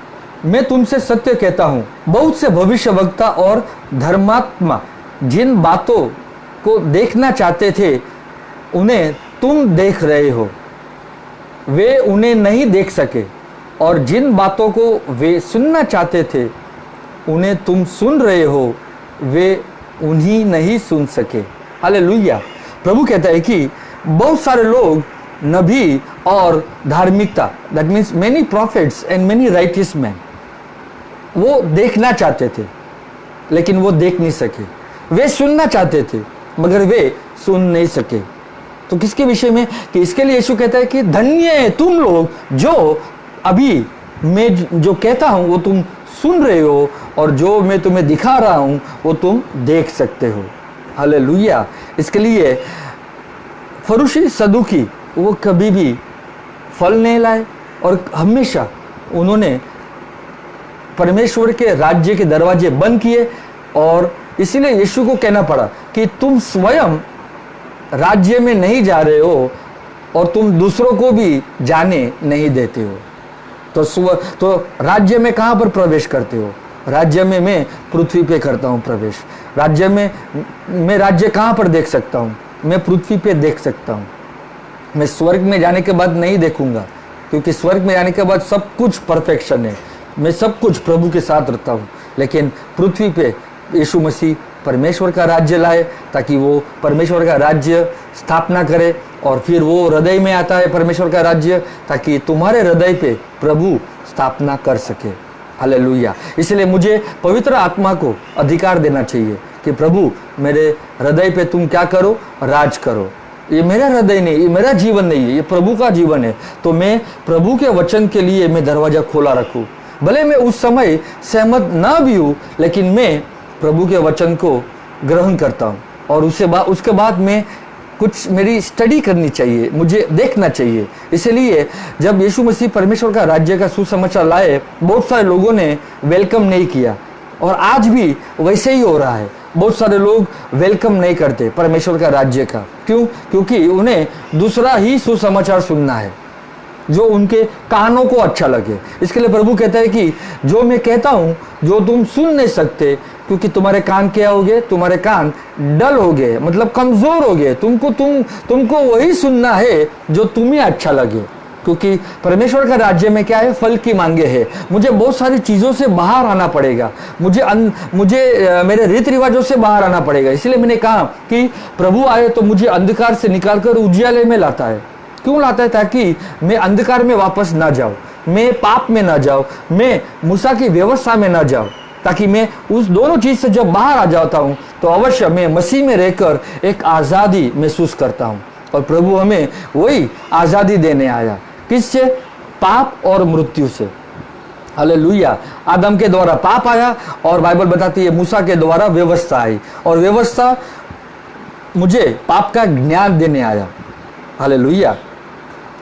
मैं तुमसे सत्य कहता हूं, बहुत से भविष्यवक्ता और धर्मात्मा जिन बातों को देखना चाहते थे उन्हें तुम देख रहे हो, वे उन्हें नहीं देख सके, और जिन बातों को वे सुनना चाहते थे उन्हें तुम सुन रहे हो, वे उन्हीं नहीं सुन सके। हालेलुया। प्रभु कहता है कि बहुत सारे लोग नबी और धार्मिकता, that means many profits and many righteous man, वो देखना चाहते थे लेकिन वो देख नहीं सके। वे सुनना चाहते थे मगर वे सुन नहीं सके। तो किसके विषय में? कि इसके लिए यीशु कहता है कि धन्य है तुम लोग जो अभी मैं जो कहता हूं वो तुम सुन रहे हो, और जो मैं तुम्हें दिखा रहा हूं वो तुम देख सकते हो। हालेलुया। इसके लिए फरीसी सदूकी वो कभी भी फल नहीं लाए, और हमेशा उन्होंने परमेश्वर के राज्य के दरवाजे बंद किए, और इसीलिए यीशु को कहना पड़ा कि तुम स्वयं राज्य में नहीं जा रहे हो और तुम दूसरों को भी जाने नहीं देते हो। तो राज्य में कहाँ पर प्रवेश करते हो? राज्य में मैं पृथ्वी पे करता हूँ प्रवेश। राज्य में मैं राज्य कहाँ पर देख सकता हूँ? मैं पृथ्वी पे देख सकता हूँ। मैं स्वर्ग में जाने के बाद नहीं देखूंगा, क्योंकि स्वर्ग में जाने के बाद सब कुछ परफेक्शन है, मैं सब कुछ प्रभु के साथ रहता हूँ। लेकिन पृथ्वी पे यीशु मसीह परमेश्वर का राज्य लाए ताकि वो परमेश्वर का राज्य स्थापना करे, और फिर वो हृदय में आता है परमेश्वर का राज्य ताकि तुम्हारे हृदय पे प्रभु स्थापना कर सके। हालेलुया। इसलिए मुझे पवित्र आत्मा को अधिकार देना चाहिए कि प्रभु मेरे हृदय पे तुम क्या करो? राज करो। ये मेरा हृदय नहीं, ये मेरा जीवन नहीं है, ये प्रभु का जीवन है। तो मैं प्रभु के वचन के लिए मैं दरवाजा खोला रखूं। भले मैं उस समय सहमत ना भी हूं, लेकिन मैं प्रभु के वचन को ग्रहण करता हूं, और उसके बाद मैं कुछ मेरी स्टडी करनी चाहिए, मुझे देखना चाहिए। इसलिए जब यीशु मसीह परमेश्वर का राज्य का सुसमाचार लाए, बहुत सारे लोगों ने वेलकम नहीं किया, और आज भी वैसे ही हो रहा है। बहुत सारे लोग वेलकम नहीं करते परमेश्वर का राज्य का। क्यों? क्योंकि उन्हें दूसरा ही सुसमाचार सुनना है जो उनके कानों को अच्छा लगे। इसके लिए प्रभु कहता है कि जो मैं कहता हूं जो तुम सुन नहीं सकते, क्योंकि तुम्हारे कान क्या हो गए? तुम्हारे कान डल हो गए, मतलब कमजोर हो गए। तुमको वही सुनना है जो तुम्हें अच्छा लगे, क्योंकि परमेश्वर का राज्य में क्या है? फल की मांगे है। मुझे बहुत सारी चीजों से बाहर आना पड़ेगा, मुझे मेरे रीति रिवाजों से बाहर आना पड़ेगा। इसलिए मैंने कहा कि प्रभु आए तो मुझे अंधकार से निकालकर उजियाले में लाता है। क्यों लाता है? ताकि मैं अंधकार में वापस ना जाऊं, मैं पाप में ना जाऊं, मैं मूसा की व्यवस्था में ना जाऊं, ताकि मैं उस दोनों चीज से जब बाहर आ जाता हूं तो अवश्य मैं मसीह में रहकर एक आजादी महसूस करता हूं। और प्रभु हमें वही आजादी देने आया। किससे? पाप और मृत्यु से। हालेलुया। आदम के द्वारा पाप आया, और बाइबल बताती है मूसा के द्वारा व्यवस्था आई, और व्यवस्था मुझे पाप का ज्ञान देने आया। हालेलुया।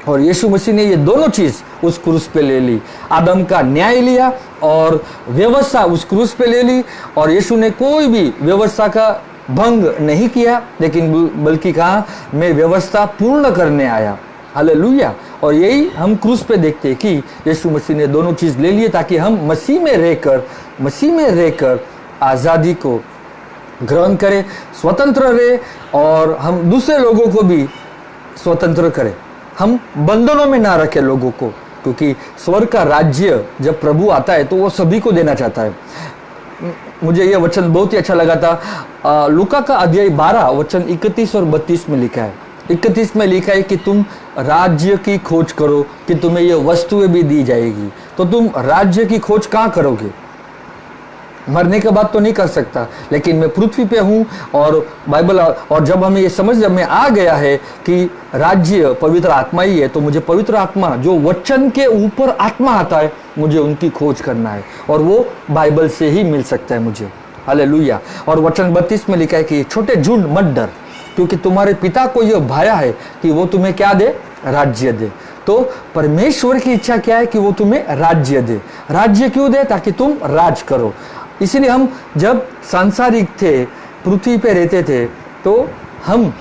और यीशु मसीह ने ये दोनों चीज उस क्रूस पे ले ली। आदम का न्याय लिया और व्यवस्था उस क्रूस पे ले ली, और यीशु ने कोई भी व्यवस्था का भंग नहीं किया, लेकिन बल्कि कहा मैं व्यवस्था पूर्ण करने आया। हालेलुया। और यही हम क्रूस पे देखते हैं कि यीशु मसीह ने दोनों चीज ले लिए ताकि हम मसीह में रहकर आजादी को ग्रहण करें, स्वतंत्र रहे, और हम दूसरे लोगों को भी स्वतंत्र करें। हम बंधनों में ना रखें लोगों को, क्योंकि स्वर्ग का राज्य जब प्रभु आता है तो वो सभी को देना चाहता है। मुझे यह वचन बहुत ही अच्छा लगा था। लूका का अध्याय 12 वचन 31 और 32 में लिखा है। 31 में लिखा है कि तुम राज्य की खोज करो कि तुम्हें यह वस्तुएं भी दी जाएगी। तो तुम राज्य की खोज कहाँ करोगे? मरने के बाद तो नहीं कर सकता, लेकिन मैं पृथ्वी पे हूँ, और बाइबल, और जब हमें ये समझ में आ गया है कि राज्य पवित्र आत्मा ही है, तो मुझे पवित्र आत्मा जो वचन के ऊपर आत्मा आता है, मुझे उनकी खोज करना है, और वो बाइबल से ही मिल सकता है मुझे। हालेलुया। और वचन 32 में लिखा है कि छोटे झुंड मत डर, क्योंकि तुम्हारे पिता को यह भाया है कि वो तुम्हें क्या दे? राज्य दे। तो परमेश्वर की इच्छा क्या है? कि वो तुम्हें राज्य दे। राज्य क्यों दे? ताकि तुम राज करो। इसीलिए हम जब सांसारिक थे, पृथ्वी पे रहते थे, तो हम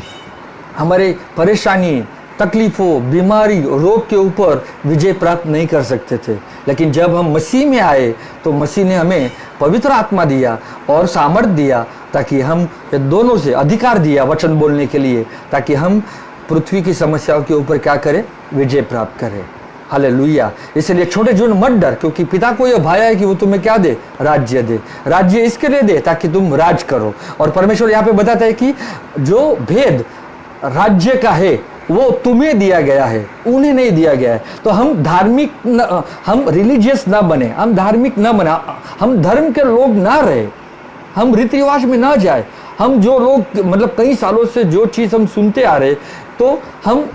हमारे परेशानी, तकलीफों, बीमारी, रोग के ऊपर विजय प्राप्त नहीं कर सकते थे। लेकिन जब हम मसीह में आए तो मसीह ने हमें पवित्र आत्मा दिया और सामर्थ दिया, ताकि हम दोनों से अधिकार दिया वचन बोलने के लिए, ताकि हम पृथ्वी की समस्याओं के ऊपर क्या करे, विजय प्राप्त करे। हालेलुया। इसलिए छोटे जुड़ मत डर, क्योंकि पिता को यह भाया है कि वो तुम्हें क्या दे, राज्य दे। राज्य इसके लिए दे ताकि तुम राज करो। और परमेश्वर यहाँ पे बताता है कि जो भेद राज्य का है वो तुम्हें दिया गया है, उन्हें नहीं दिया गया है। तो हम धार्मिक हम रिलीजियस ना बने, हम धार्मिक ना बने, हम धर्म के लोग ना रहे, हम रीति रिवाज में ना जाए। हम जो लोग मतलब कई सालों से जो चीज़ हम सुनते आ रहे, तो हम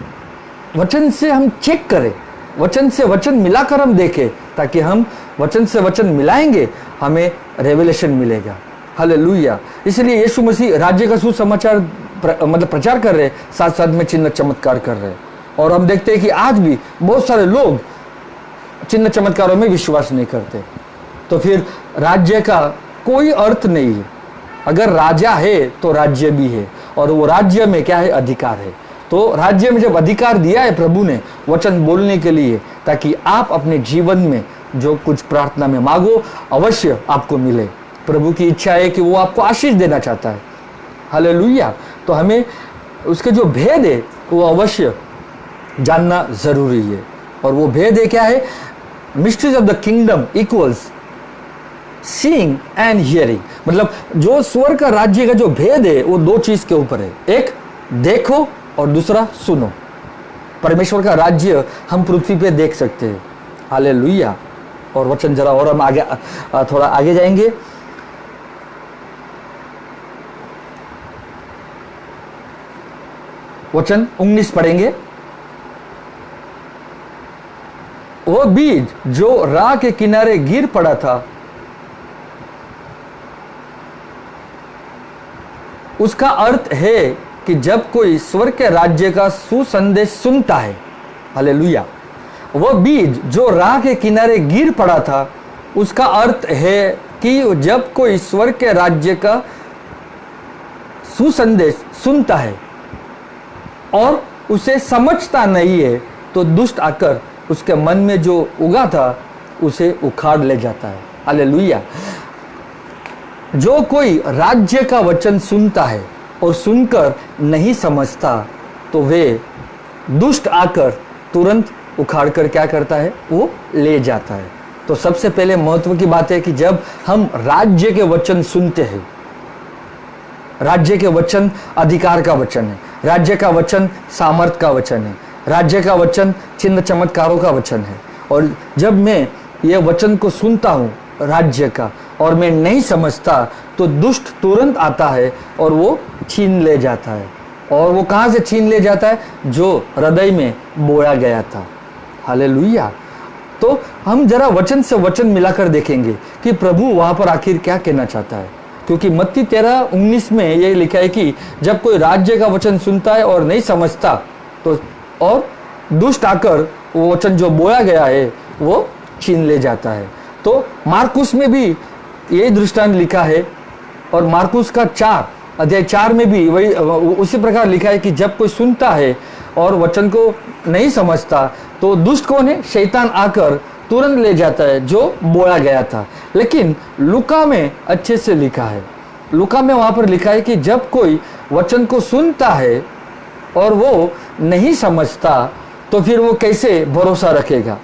वचन से हम चेक करें, वचन से वचन मिलाकर हम देखें, ताकि हम वचन से वचन मिलाएंगे, हमें रेवलेशन मिलेगा। हालेलुया। इसलिए यीशु मसीह राज्य का सुसमाचार मतलब प्रचार कर रहे, साथ साथ में चिन्ह चमत्कार कर रहे। और हम देखते हैं कि आज भी बहुत सारे लोग चिन्ह चमत्कारों में विश्वास नहीं करते। तो फिर राज्य का कोई अर्थ नहीं है। अगर राजा है तो राज्य भी है, और वो राज्य में क्या है, अधिकार है। तो राज्य में जब अधिकार दिया है प्रभु ने वचन बोलने के लिए, ताकि आप अपने जीवन में जो कुछ प्रार्थना में मांगो अवश्य आपको मिले। प्रभु की इच्छा है कि वो आपको आशीष देना चाहता है। हालेलुया। तो हमें उसके जो भेद है वो अवश्य जानना जरूरी है। और वो भेद है क्या है, mysteries of the kingdom equals seeing and hearing. मतलब जो स्वर्ग का राज्य का जो भेद है वो दो चीज के ऊपर है, एक देखो और दूसरा सुनो। परमेश्वर का राज्य हम पृथ्वी पे देख सकते हैं। हालेलुया। और वचन जरा और हम आगे थोड़ा आगे जाएंगे। वचन 19 पढ़ेंगे। वो बीज जो राह के किनारे गिर पड़ा था, उसका अर्थ है कि जब कोई स्वर्ग के राज्य का सुसंदेश सुनता है। हालेलुया। वह बीज जो राह के किनारे गिर पड़ा था, उसका अर्थ है कि जब कोई स्वर्ग के राज्य का सुसंदेश सुनता है और उसे समझता नहीं है, तो दुष्ट आकर उसके मन में जो उगा था उसे उखाड़ ले जाता है। हालेलुया। जो कोई राज्य का वचन सुनता है और सुनकर नहीं समझता, तो वे दुष्ट आकर तुरंत उखाड़ कर क्या करता है, वो ले जाता है। तो सबसे पहले महत्व की बात है कि जब हम राज्य के वचन सुनते हैं, राज्य के वचन अधिकार का वचन है, राज्य का वचन सामर्थ का वचन है, राज्य का वचन चिन्ह चमत्कारों का वचन है। और जब मैं ये वचन को सुनता हूँ राज्य का और मैं नहीं समझता, तो दुष्ट तुरंत आता है और वो छीन ले जाता है। और वो कहाँ से छीन ले जाता है, जो हृदय में बोया गया था। हालेलुया। तो हम जरा वचन से वचन मिलाकर देखेंगे कि प्रभु वहाँ पर आखिर क्या कहना चाहता है। क्योंकि मत्ती 13:19 में ये लिखा है कि जब कोई राज्य का वचन सुनता है और नहीं समझता, तो और दुष्ट आकर वो वचन जो बोया गया है वो छीन ले जाता है। तो मार्कुस में भी यही दृष्टांत लिखा है, और मार्कुस का 4:4 में भी वही उसी प्रकार लिखा है कि जब कोई सुनता है और वचन को नहीं समझता, तो दुष्ट कौन है, शैतान आकर तुरंत ले जाता है जो बोया गया था। लेकिन लूका में अच्छे से लिखा है, लूका में वहां पर लिखा है कि जब कोई वचन को सुनता है और वो नहीं समझता, तो फिर वो कैसे भरोसा रखेगा।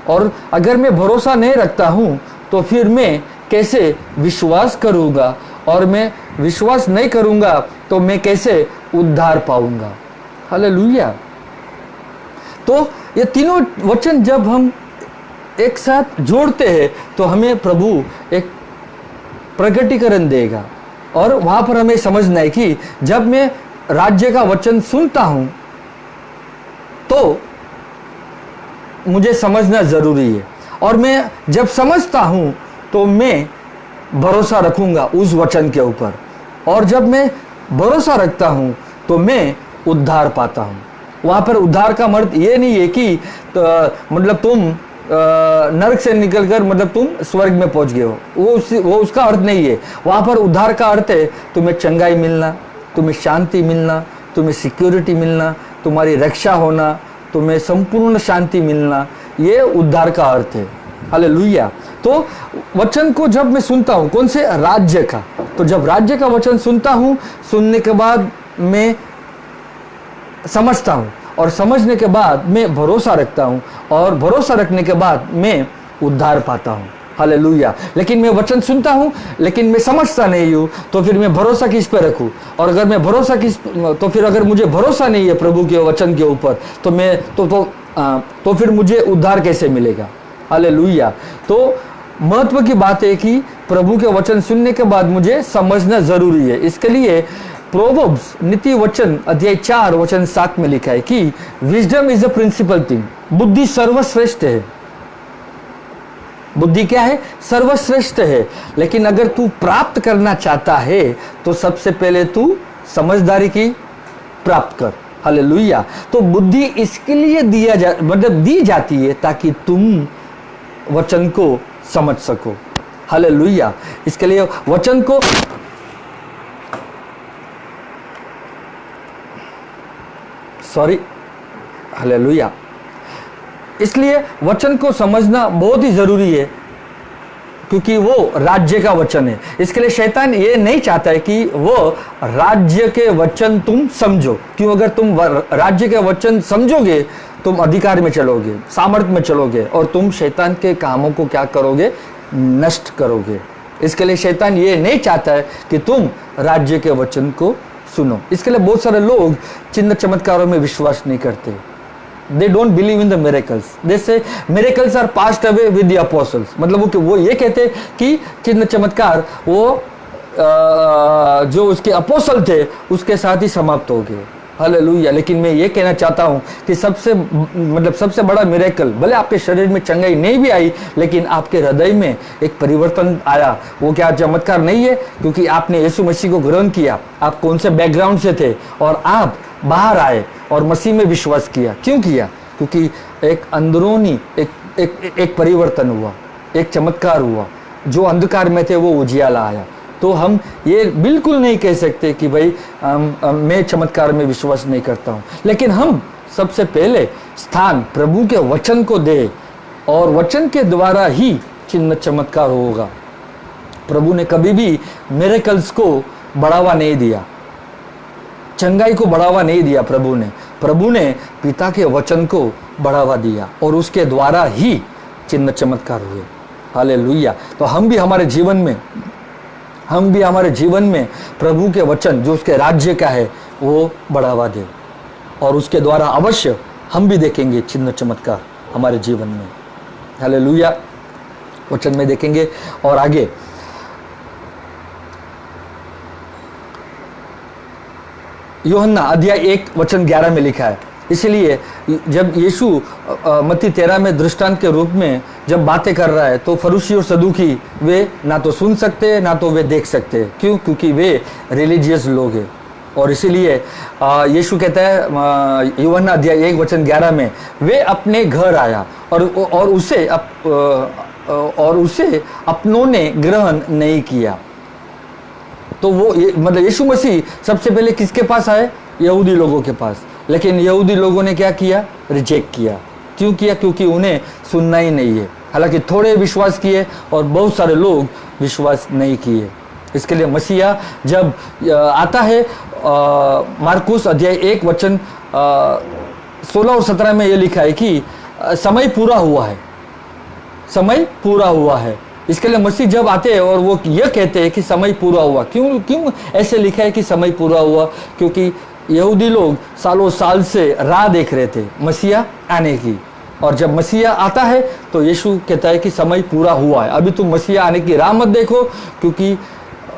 और अगर मैं भरोसा नहीं रखता हूं, तो फिर मैं कैसे विश्वास करूंगा, और मैं विश्वास नहीं करूंगा तो मैं कैसे उद्धार पाऊंगा। हालेलुया। तो ये तीनों वचन जब हम एक साथ जोड़ते हैं, तो हमें प्रभु एक प्रकटीकरण देगा। और वहां पर हमें समझना है कि जब मैं राज्य का वचन सुनता हूं, तो मुझे समझना जरूरी है, और मैं जब समझता हूं तो मैं भरोसा रखूंगा उस वचन के ऊपर, और जब मैं भरोसा रखता हूं तो मैं उद्धार पाता हूं। वहां पर उद्धार का अर्थ ये नहीं है कि मतलब तुम नरक से निकलकर मतलब तुम स्वर्ग में पहुंच गए हो, वो उसका अर्थ नहीं है। वहां पर उद्धार का अर्थ है तुम्हें चंगाई मिलना, तुम्हें शांति मिलना, तुम्हें सिक्योरिटी मिलना, तुम्हारी रक्षा होना, तुम्हें संपूर्ण शांति मिलना, ये उद्धार का अर्थ है। हालेलुया। तो वचन को जब मैं सुनता हूं, कौन से, राज्य का, तो जब राज्य का वचन सुनता हूं, सुनने के बाद मैं समझता हूँ और समझने के बाद मैं भरोसा रखता हूँ और भरोसा रखने के बाद मैं उद्धार पाता हूँ। हालेलुया। लेकिन मैं वचन सुनता हूँ लेकिन मैं समझता नहीं हूँ, तो फिर मैं भरोसा किस पे रखूँ? और अगर मैं भरोसा तो फिर अगर मुझे भरोसा नहीं है प्रभु के वचन के ऊपर, तो मैं तो फिर मुझे उद्धार कैसे मिलेगा? हालेलुया। तो महत्व की बात है कि प्रभु के वचन सुनने के बाद मुझे समझना जरूरी है। इसके लिए प्रोवर्ब्स नीति वचन अध्याय 4 वचन 7 में लिखा है कि wisdom is a principal thing. बुद्धि सर्वश्रेष्ठ है। बुद्धि क्या है? सर्वश्रेष्ठ है। लेकिन अगर तू प्राप्त करना चाहता है तो सबसे पहले तू समझदारी की प्राप्त कर। हालेलुया। तो बुद्धि इसके लिए दी जाती है ताकि तुम वचन को समझ सको। हालेलुया। इसके लिए वचन को हालेलुया। इसलिए वचन को समझना बहुत ही जरूरी है क्योंकि वो राज्य का वचन है। इसके लिए शैतान ये नहीं चाहता है कि वो राज्य के वचन तुम समझो। क्यों? अगर तुम राज्य के वचन समझोगे तुम अधिकार में चलोगे, सामर्थ्य में चलोगे और तुम शैतान के कामों को क्या करोगे? नष्ट करोगे। इसके लिए शैतान ये नहीं चाहता है कि तुम राज्य के वचन को सुनो। इसके लिए बहुत सारे लोग चिन्ह चमत्कारों में विश्वास नहीं करते। They don't believe in the miracles. They say miracles are passed away with the apostles. मतलब वो ये कहते हैं कि चिन्ह चमत्कार वो जो उसके अपोस्टल थे उसके साथ ही समाप्त हो गए। हालेलुया। लेकिन मैं ये कहना चाहता हूँ कि सबसे बड़ा मिरेकल, भले आपके शरीर में चंगाई नहीं भी आई लेकिन आपके हृदय में एक परिवर्तन आया। वो क्या चमत्कार नहीं है? क्योंकि आपने यीशु मसीह को ग्रहण किया। आप कौन से बैकग्राउंड से थे और आप बाहर आए और मसीह में विश्वास किया। क्यों किया? क्योंकि एक अंदरूनी एक परिवर्तन हुआ, एक चमत्कार हुआ। जो अंधकार में थे वो उजियाला आया। तो हम ये बिल्कुल नहीं कह सकते कि भाई मैं चमत्कार में विश्वास नहीं करता हूँ, लेकिन हम सबसे पहले स्थान प्रभु के वचन को दे और वचन के द्वारा ही चिन्ह चमत्कार होगा। प्रभु ने कभी भी मिरेकल्स को बढ़ावा नहीं दिया, चंगाई को बढ़ावा नहीं दिया। प्रभु ने पिता के वचन को बढ़ावा दिया और उसके द्वारा ही चिन्ह चमत्कार हुए। हालेलुया। तो हम भी हमारे जीवन में प्रभु के वचन जो उसके राज्य का है वो बढ़ावा दे और उसके द्वारा अवश्य हम भी देखेंगे चिन्ह चमत्कार हमारे जीवन में। हालेलुया। वचन में देखेंगे और आगे यूहन्ना अध्याय 1 वचन 11 में लिखा है। इसलिए जब यीशु मत्ती 13 में दृष्टांत के रूप में जब बातें कर रहा है तो फरीसी और सदूकी वे ना तो सुन सकते ना तो वे देख सकते। क्यों? क्योंकि वे रिलीजियस लोग हैं। और इसीलिए यीशु कहता है यूहन्ना अध्याय 1 वचन 11 में, वे अपने घर आया और उसे अपनों ने ग्रहण नहीं किया। तो वो मतलब यीशु मसीह सबसे पहले किसके पास आए? यहूदी लोगों के पास। लेकिन यहूदी लोगों ने क्या किया? रिजेक्ट किया। क्यों किया? क्योंकि उन्हें सुनना ही नहीं है। हालांकि थोड़े विश्वास किए और बहुत सारे लोग विश्वास नहीं किए। इसके लिए मसीहा जब आता है, मार्कुस अध्याय 1 वचन 16 और 17 में ये लिखा है कि समय पूरा हुआ है, समय पूरा हुआ है। इसके लिए मसीह जब आते हैं और वो ये कहते हैं कि समय पूरा हुआ। क्यों ऐसे लिखा है कि समय पूरा हुआ? क्योंकि यहूदी लोग सालों साल से राह देख रहे थे मसीहा आने की, और जब मसीहा आता है तो यीशु कहता है कि समय पूरा हुआ है। अभी तुम मसीहा आने की राह मत देखो क्योंकि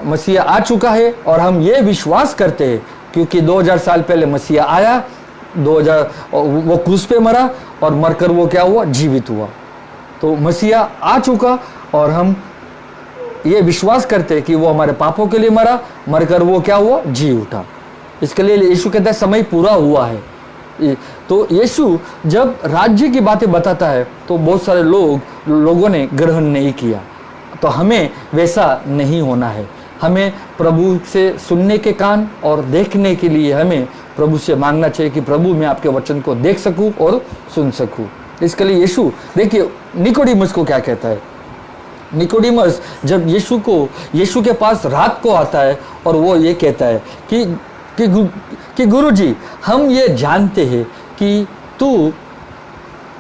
मसीहा आ चुका है। और हम ये विश्वास करते हैं क्योंकि 2000 साल पहले मसीहा आया, 2000 वो क्रूस पे मरा और मरकर वो क्या हुआ? जीवित हुआ। तो मसीहा आ चुका और हम ये विश्वास करते हैं कि वो हमारे पापों के लिए मरा, मरकर वो क्या हुआ? जी उठा। इसके लिए यीशु कहता है समय पूरा हुआ है। तो यीशु जब राज्य की बातें बताता है तो बहुत सारे लोगों ने ग्रहण नहीं किया। तो हमें वैसा नहीं होना है। हमें प्रभु से सुनने के कान और देखने के लिए हमें प्रभु से मांगना चाहिए कि प्रभु मैं आपके वचन को देख सकूं और सुन सकूं। इसके लिए यीशु, देखिए निकोडिमस को क्या कहता है। निकोडिमस जब यीशु के पास रात को आता है और वो ये कहता है कि कि गुरुजी, हम ये जानते हैं कि तू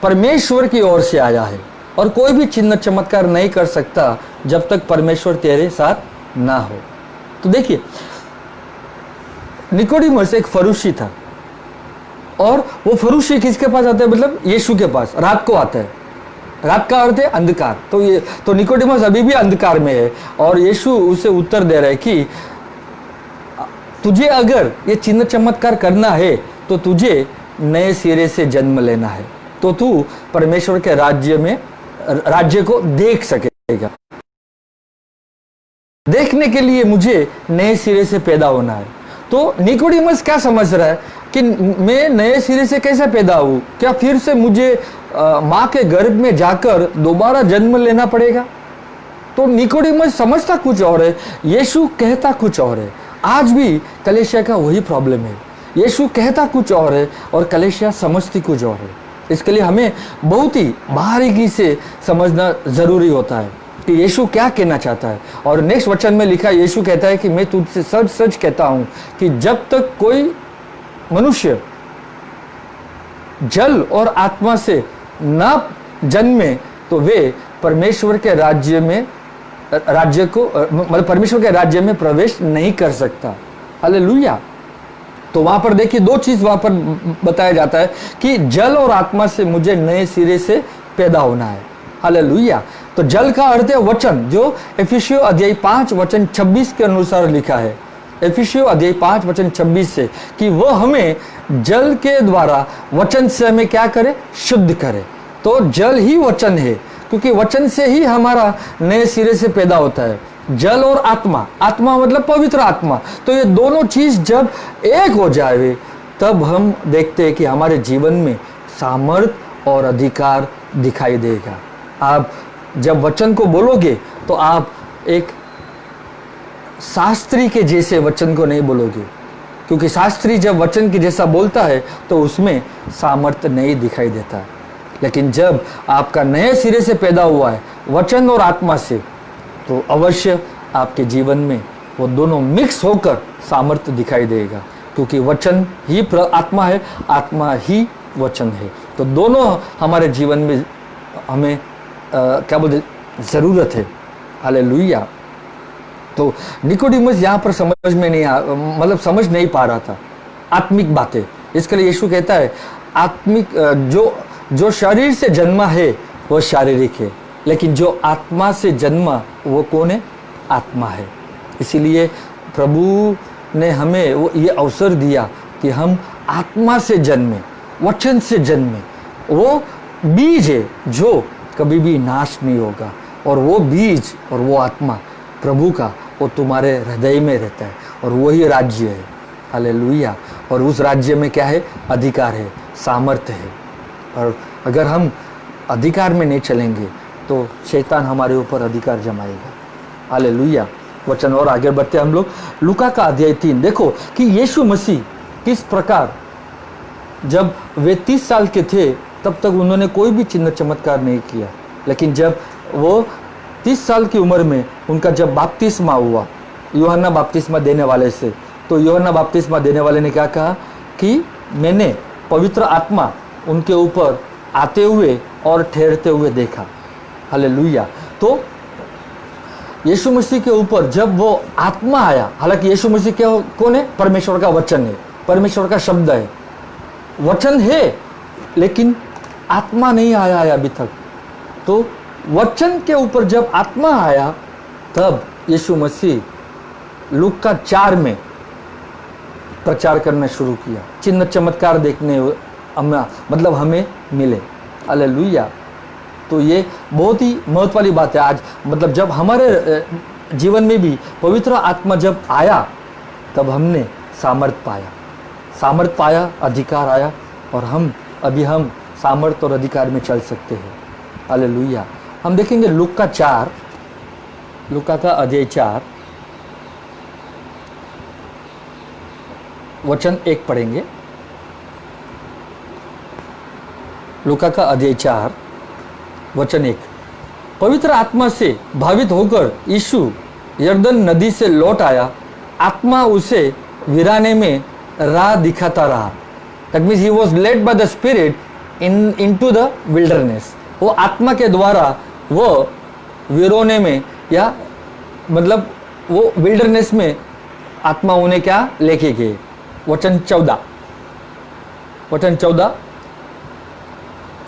परमेश्वर की ओर से आया है और कोई भी चिन्ह चमत्कार नहीं कर सकता जब तक परमेश्वर तेरे साथ ना हो। तो देखिए, निकोडिमस एक फरूशी था और वो फरूशी किसके पास आता है? मतलब यीशु के पास रात को आता है। रात का अर्थ है अंधकार। तो निकोडिमस अभी भी अंधकार में है और यीशु उसे उत्तर दे रहा है कि तुझे अगर ये चिन्ह चमत्कार करना है तो तुझे नए सिरे से जन्म लेना है, तो तू परमेश्वर के राज्य को देख सकेगा। देखने के लिए मुझे नए सिरे से पैदा होना है। तो निकोडिमस क्या समझ रहा है कि मैं नए सिरे से कैसे पैदा हूं? क्या फिर से मुझे माँ के गर्भ में जाकर दोबारा जन्म लेना पड़ेगा? तो निकोडिमस समझता कुछ और है, यीशु कहता कुछ और है। आज भी कलीसिया का वही प्रॉब्लम है। यीशु कहता कुछ और है और कलीसिया समझती कुछ और है। इसके लिए हमें बहुत ही बारीकी से समझना जरूरी होता है कि यीशु क्या कहना चाहता है। और नेक्स्ट वचन में लिखा, यीशु कहता है कि मैं तुझसे सच सच कहता हूं कि जब तक कोई मनुष्य जल और आत्मा से ना जन्मे तो वे परमेश्वर के परमेश्वर के राज्य में प्रवेश नहीं कर सकता। हालेलुया। तो वहां पर देखिए, दो चीज वहां पर बताया जाता है कि जल और आत्मा से मुझे नए सिरे से पैदा होना है। हालेलुया। तो जल का अर्थ है वचन, जो एफिसियों अध्याय 5 वचन 26 के अनुसार लिखा है। एफिसियों अध्याय 5 वचन 26 से कि वो हमें जल के द्वारा वचन से हमें क्या करे? शुद्ध करे। तो जल ही वचन है, क्योंकि वचन से ही हमारा नए सिरे से पैदा होता है। जल और आत्मा, आत्मा मतलब पवित्र आत्मा। तो ये दोनों चीज जब एक हो जाए तब हम देखते हैं कि हमारे जीवन में सामर्थ और अधिकार दिखाई देगा। आप जब वचन को बोलोगे तो आप एक शास्त्री के जैसे वचन को नहीं बोलोगे, क्योंकि शास्त्री जब वचन के जैसा बोलता है तो उसमें सामर्थ्य नहीं दिखाई देता। लेकिन जब आपका नए सिरे से पैदा हुआ है वचन और आत्मा से, तो अवश्य आपके जीवन में वो दोनों मिक्स होकर सामर्थ्य दिखाई देगा, क्योंकि वचन ही आत्मा है, आत्मा ही वचन है। तो दोनों हमारे जीवन में हमें क्या बोलते जरूरत है। हालेलुया। तो निकोडिमस यहाँ पर समझ समझ नहीं पा रहा था आत्मिक बातें। इसके लिए यीशु कहता है आत्मिक जो शरीर से जन्मा है वो शारीरिक है, लेकिन जो आत्मा से जन्मा वो कौन है? आत्मा है। इसीलिए प्रभु ने हमें वो ये अवसर दिया कि हम आत्मा से जन्मे, वचन से जन्मे। वो बीज है जो कभी भी नाश नहीं होगा, और वो बीज और वो आत्मा प्रभु का वो तुम्हारे हृदय में रहता है, और वही राज्य है। हालेलुया। और उस राज्य में क्या है? अधिकार है, सामर्थ्य है। और अगर हम अधिकार में नहीं चलेंगे तो शैतान हमारे ऊपर अधिकार जमाएगा। हालेलुया। वचन और आगे बढ़ते हम लोग लूका का अध्याय 3 देखो कि यीशु मसीह किस प्रकार, जब वे 30 साल के थे तब तक उन्होंने कोई भी चिन्ह चमत्कार नहीं किया, लेकिन जब वो 30 साल की उम्र में उनका जब बपतिस्मा हुआ यूहन्ना बपतिस्मा देने वाले से, तो यूहन्ना बपतिस्मा देने वाले ने क्या कहा कि मैंने पवित्र आत्मा उनके ऊपर आते हुए और ठहरते हुए देखा। हालेलुया। तो यीशु मसीह के ऊपर जब वो आत्मा आया, हालांकि यीशु मसीह क्या कौन है? परमेश्वर का वचन है, परमेश्वर का शब्द है, वचन है, लेकिन आत्मा नहीं आया है अभी तक। तो वचन के ऊपर जब आत्मा आया तब यीशु मसीह लूका 4 में प्रचार करना शुरू किया। चिन्ह चमत्कार देखने हमें मिले। हालेलुया। तो ये बहुत ही महत्व वाली बात है आज। जब हमारे जीवन में भी पवित्र आत्मा जब आया तब हमने सामर्थ पाया, अधिकार आया, और हम सामर्थ और अधिकार में चल सकते हैं। हालेलुया। हम देखेंगे लूका का अध्याय 4 वचन 1 पढ़ेंगे। लूका का अध्याय 4 वचन 1। पवित्र आत्मा से भावित होकर यीशु यरदन नदी से लौट आया। आत्मा उसे वीराने में राह दिखाता रहा। That means he was led by the spirit into the wilderness. वो आत्मा के द्वारा वो वीरोने में, या मतलब वो विल्डरनेस में आत्मा उन्हें क्या लेके गए। वचन 14,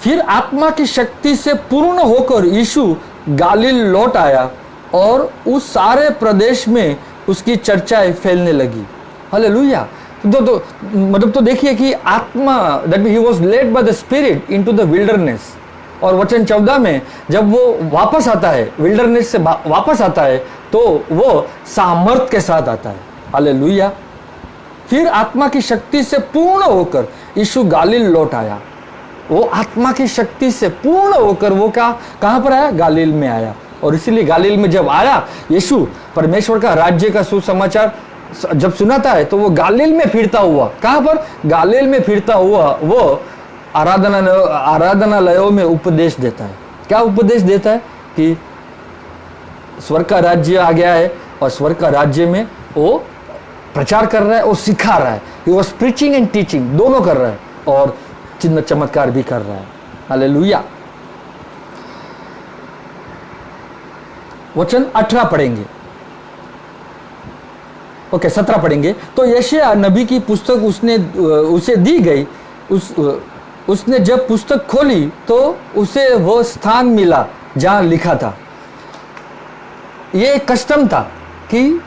फिर आत्मा की शक्ति से पूर्ण होकर यीशु गालिल लौट आया और उस सारे प्रदेश में उसकी चर्चाएं फैलने लगी। हालेलुया। तो मतलब तो देखिए कि आत्मा, that he was led by the spirit into the wilderness. और वचन 14 में जब वो वापस आता है, विल्डरनेस से वापस आता है, तो वो सामर्थ के साथ आता है। हालेलुया। फिर आत्मा की शक्ति से पूर्ण होकर यीशु गालिल लौट आया। वो आत्मा की शक्ति से पूर्ण होकर वो कहां पर आया? गालिल में आया। और इसीलिए गालिल में जब आया यीशु, परमेश्वर का राज्य का सुसमाचार जब सुनाता है, तो वो गालिल में फिरता हुआ, कहां पर? गालिल में फिरता हुआ वो आराधनालयों में उपदेश देता है। क्या उपदेश देता है? कि स्वर्ग का राज्य आ गया है, और स्वर्ग का राज्य में वो प्रचार कर रहा है और सिखा रहा है। He was preaching and teaching, दोनों कर रहा है, और चिन्ह चमत्कार भी कर रहा है। हालेलुया। वचन 18 पढ़ेंगे, ओके 17 पढ़ेंगे। तो यशायाह नबी की पुस्तक उसे दी गई। उसने जब पुस्तक खोली तो उसे वो स्थान मिला जहां लिखा था। ये कस्टम था कि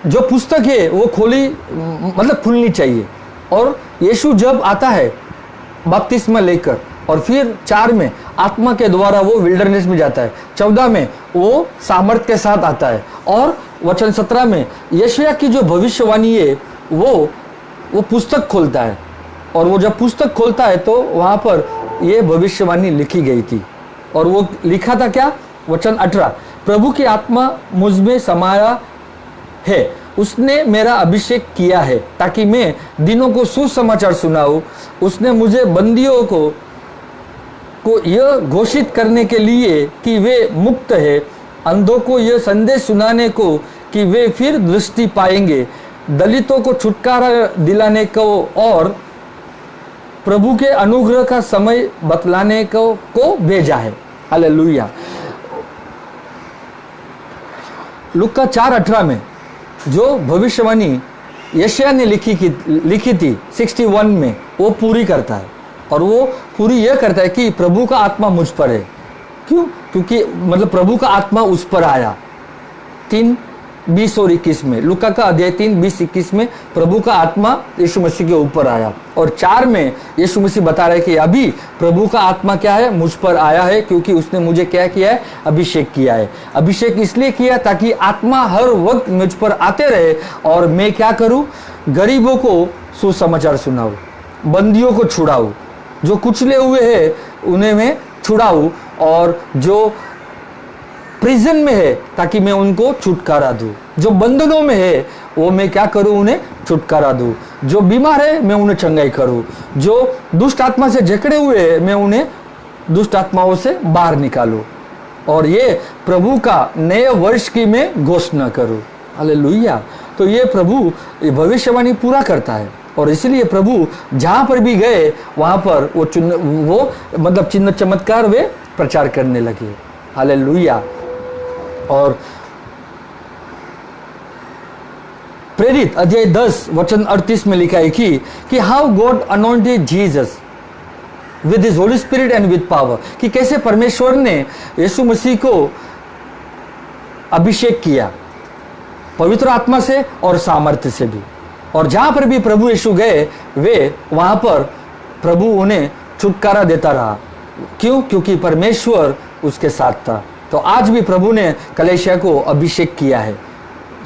जो पुस्तक है वो मतलब खुलनी चाहिए। और यीशु जब आता है बपतिस्मा लेकर, और फिर 4 में आत्मा के द्वारा वो विल्डरनेस में जाता है, 14 में वो सामर्थ के साथ आता है, और वचन 17 में यशायाह की जो भविष्यवाणी है वो पुस्तक खोलता है। और वो जब पुस्तक खोलता है तो वहां पर ये भविष्यवाणी लिखी गई थी। और वो लिखा था क्या? वचन 18, प्रभु की आत्मा मुझ में समाया है, उसने मेरा अभिषेक किया है ताकि मैं दिनों को सुसमाचार सुनाऊं। उसने मुझे बंदियों को यह घोषित करने के लिए कि वे मुक्त है, अंधों को यह संदेश सुनाने को कि वे फिर दृष्टि पाएंगे, दलितों को छुटकारा दिलाने को और प्रभु के अनुग्रह का समय बतलाने को भेजा है। हालेलुया। लूका 4:18 में जो भविष्यवाणी यशायाह ने लिखी थी 61 में, वो पूरी करता है। और वो पूरी यह करता है कि प्रभु का आत्मा मुझ पर है। क्यों? क्योंकि मतलब प्रभु का आत्मा उस पर आया। 3:20 और 21 में, लूका का अध्याय 3:20-21 में प्रभु का आत्मा यीशु मसीह के ऊपर आया। और 4 में यीशु मसीह बता रहे कि अभी प्रभु का आत्मा क्या है? मुझ पर आया है, क्योंकि उसने मुझे क्या किया है? अभिषेक किया है। अभिषेक इसलिए किया ताकि आत्मा हर वक्त मुझ पर आते रहे, और मैं क्या करूं? गरीबों को सुसमाचार सुनाऊं, बंदियों को छुड़ाऊं, जो कुचले हुए हैं उन्हें मैं छुड़ाऊं, और जो प्रिजन में है ताकि मैं उनको छुटकारा दूं, जो बंधनों में है वो मैं क्या करूं? उन्हें छुटकारा दूं, जो बीमार है मैं उन्हें चंगाई करूं, जो दुष्ट आत्मा से जकड़े हुए हैं मैं उन्हें दुष्ट आत्माओं से बाहर निकालूं, और ये प्रभु का नए वर्ष की मैं घोषणा करूं। हालेलुया। तो ये प्रभु भविष्यवाणी पूरा करता है, और इसलिए प्रभु जहां पर भी गए वहां पर वो मतलब चिन्ह चमत्कार वे प्रचार करने लगे। हालेलुया। और प्रेरित अध्याय 10 वचन 38 में लिखा है कि how God anointed Jesus with his Holi spirit and with power, कि कैसे परमेश्वर ने यीशु मसीह को अभिषेक किया पवित्र आत्मा से और सामर्थ्य से भी। और जहां पर भी प्रभु यीशु गए वे वहां पर प्रभु उन्हें छुटकारा देता रहा। क्यों? क्योंकि परमेश्वर उसके साथ था। तो आज भी प्रभु ने कलीसिया को अभिषेक किया है,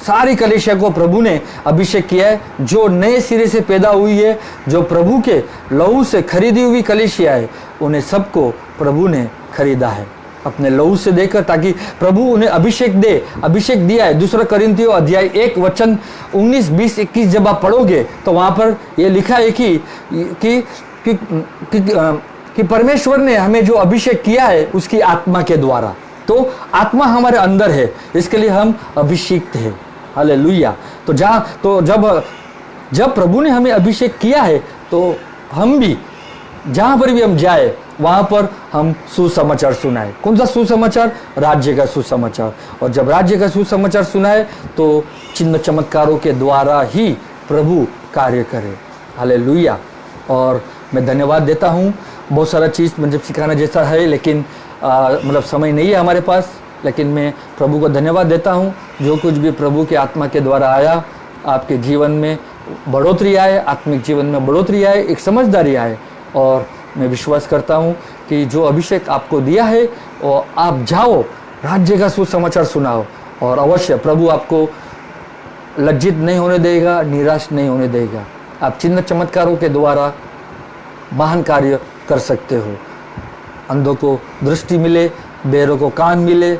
सारी कलीसिया को प्रभु ने अभिषेक किया है। जो नए सिरे से पैदा हुई है, जो प्रभु के लहू से खरीदी हुई कलीसिया है, उन्हें सबको प्रभु ने खरीदा है अपने लहू से देकर, ताकि प्रभु उन्हें अभिषेक दिया है। 2 कोरिन्थियों अध्याय 1 वचन 19, 20, 21 जब आप पढ़ोगे तो वहां पर यह लिखा है कि परमेश्वर ने हमें जो अभिषेक किया है उसकी आत्मा के द्वारा। तो आत्मा हमारे अंदर है, इसके लिए हम अभिषिक्त हैं। हालेलुया। तो जब प्रभु ने हमें अभिषेक किया है तो हम भी जहाँ पर भी हम जाए वहाँ पर हम सुसमाचार सुनाए। कौन सा सुसमाचार? राज्य का सुसमाचार। और जब राज्य का सुसमाचार सुनाए तो चिन्ह चमत्कारों के द्वारा ही प्रभु कार्य करे। हालेलुया। और मैं धन्यवाद देता हूँ। बहुत सारा चीज़ मुझे सिखाना जैसा है, लेकिन मतलब समय नहीं है हमारे पास, लेकिन मैं प्रभु को धन्यवाद देता हूँ। जो कुछ भी प्रभु के आत्मा के द्वारा आया, आपके जीवन में बढ़ोतरी आए, आत्मिक जीवन में बढ़ोतरी आए, एक समझदारी आए। और मैं विश्वास करता हूँ कि जो अभिषेक आपको दिया है और आप जाओ, राज्य का सुसमाचार सुनाओ, और अवश्य प्रभु आपको लज्जित नहीं होने देगा, निराश नहीं होने देगा। आप चिन्ह चमत्कारों के द्वारा महान कार्य कर सकते हो। अंधों को दृष्टि मिले, बेरों को कान मिले,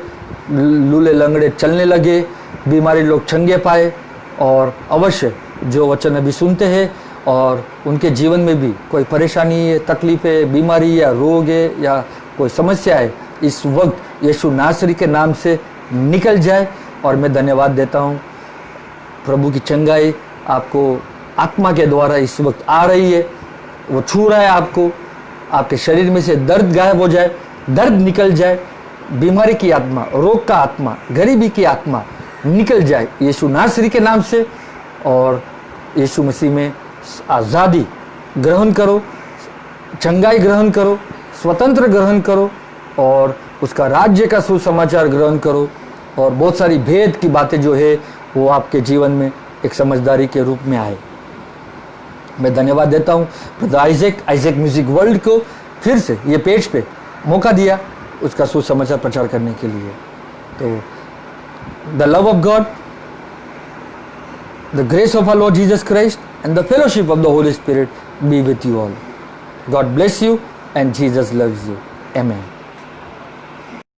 लूले लंगड़े चलने लगे, बीमारी लोग चंगे पाए। और अवश्य जो वचन अभी सुनते हैं और उनके जीवन में भी कोई परेशानी है, तकलीफ है, बीमारी या रोग है या कोई समस्या है, इस वक्त यीशु नासरी के नाम से निकल जाए। और मैं धन्यवाद देता हूँ, प्रभु की चंगाई आपको आत्मा के द्वारा इस वक्त आ रही है। वो छू रहा है आपको, आपके शरीर में से दर्द गायब हो जाए, दर्द निकल जाए, बीमारी की आत्मा, रोग का आत्मा, गरीबी की आत्मा निकल जाए यीशु नासरी के नाम से। और यीशु मसीह में आज़ादी ग्रहण करो, चंगाई ग्रहण करो, स्वतंत्र ग्रहण करो और उसका राज्य का सुसमाचार ग्रहण करो। और बहुत सारी भेद की बातें जो है वो आपके जीवन में एक समझदारी के रूप में आए। मैं धन्यवाद देता हूँ ब्रदर आइजैक म्यूजिक वर्ल्ड को फिर से ये पेज पे मौका दिया उसका सुसमाचार प्रचार करने के लिए। तो the love of God, the grace of our Lord Jesus Christ and the fellowship of the Holy Spirit be with you all. God bless you and Jesus loves you. Amen.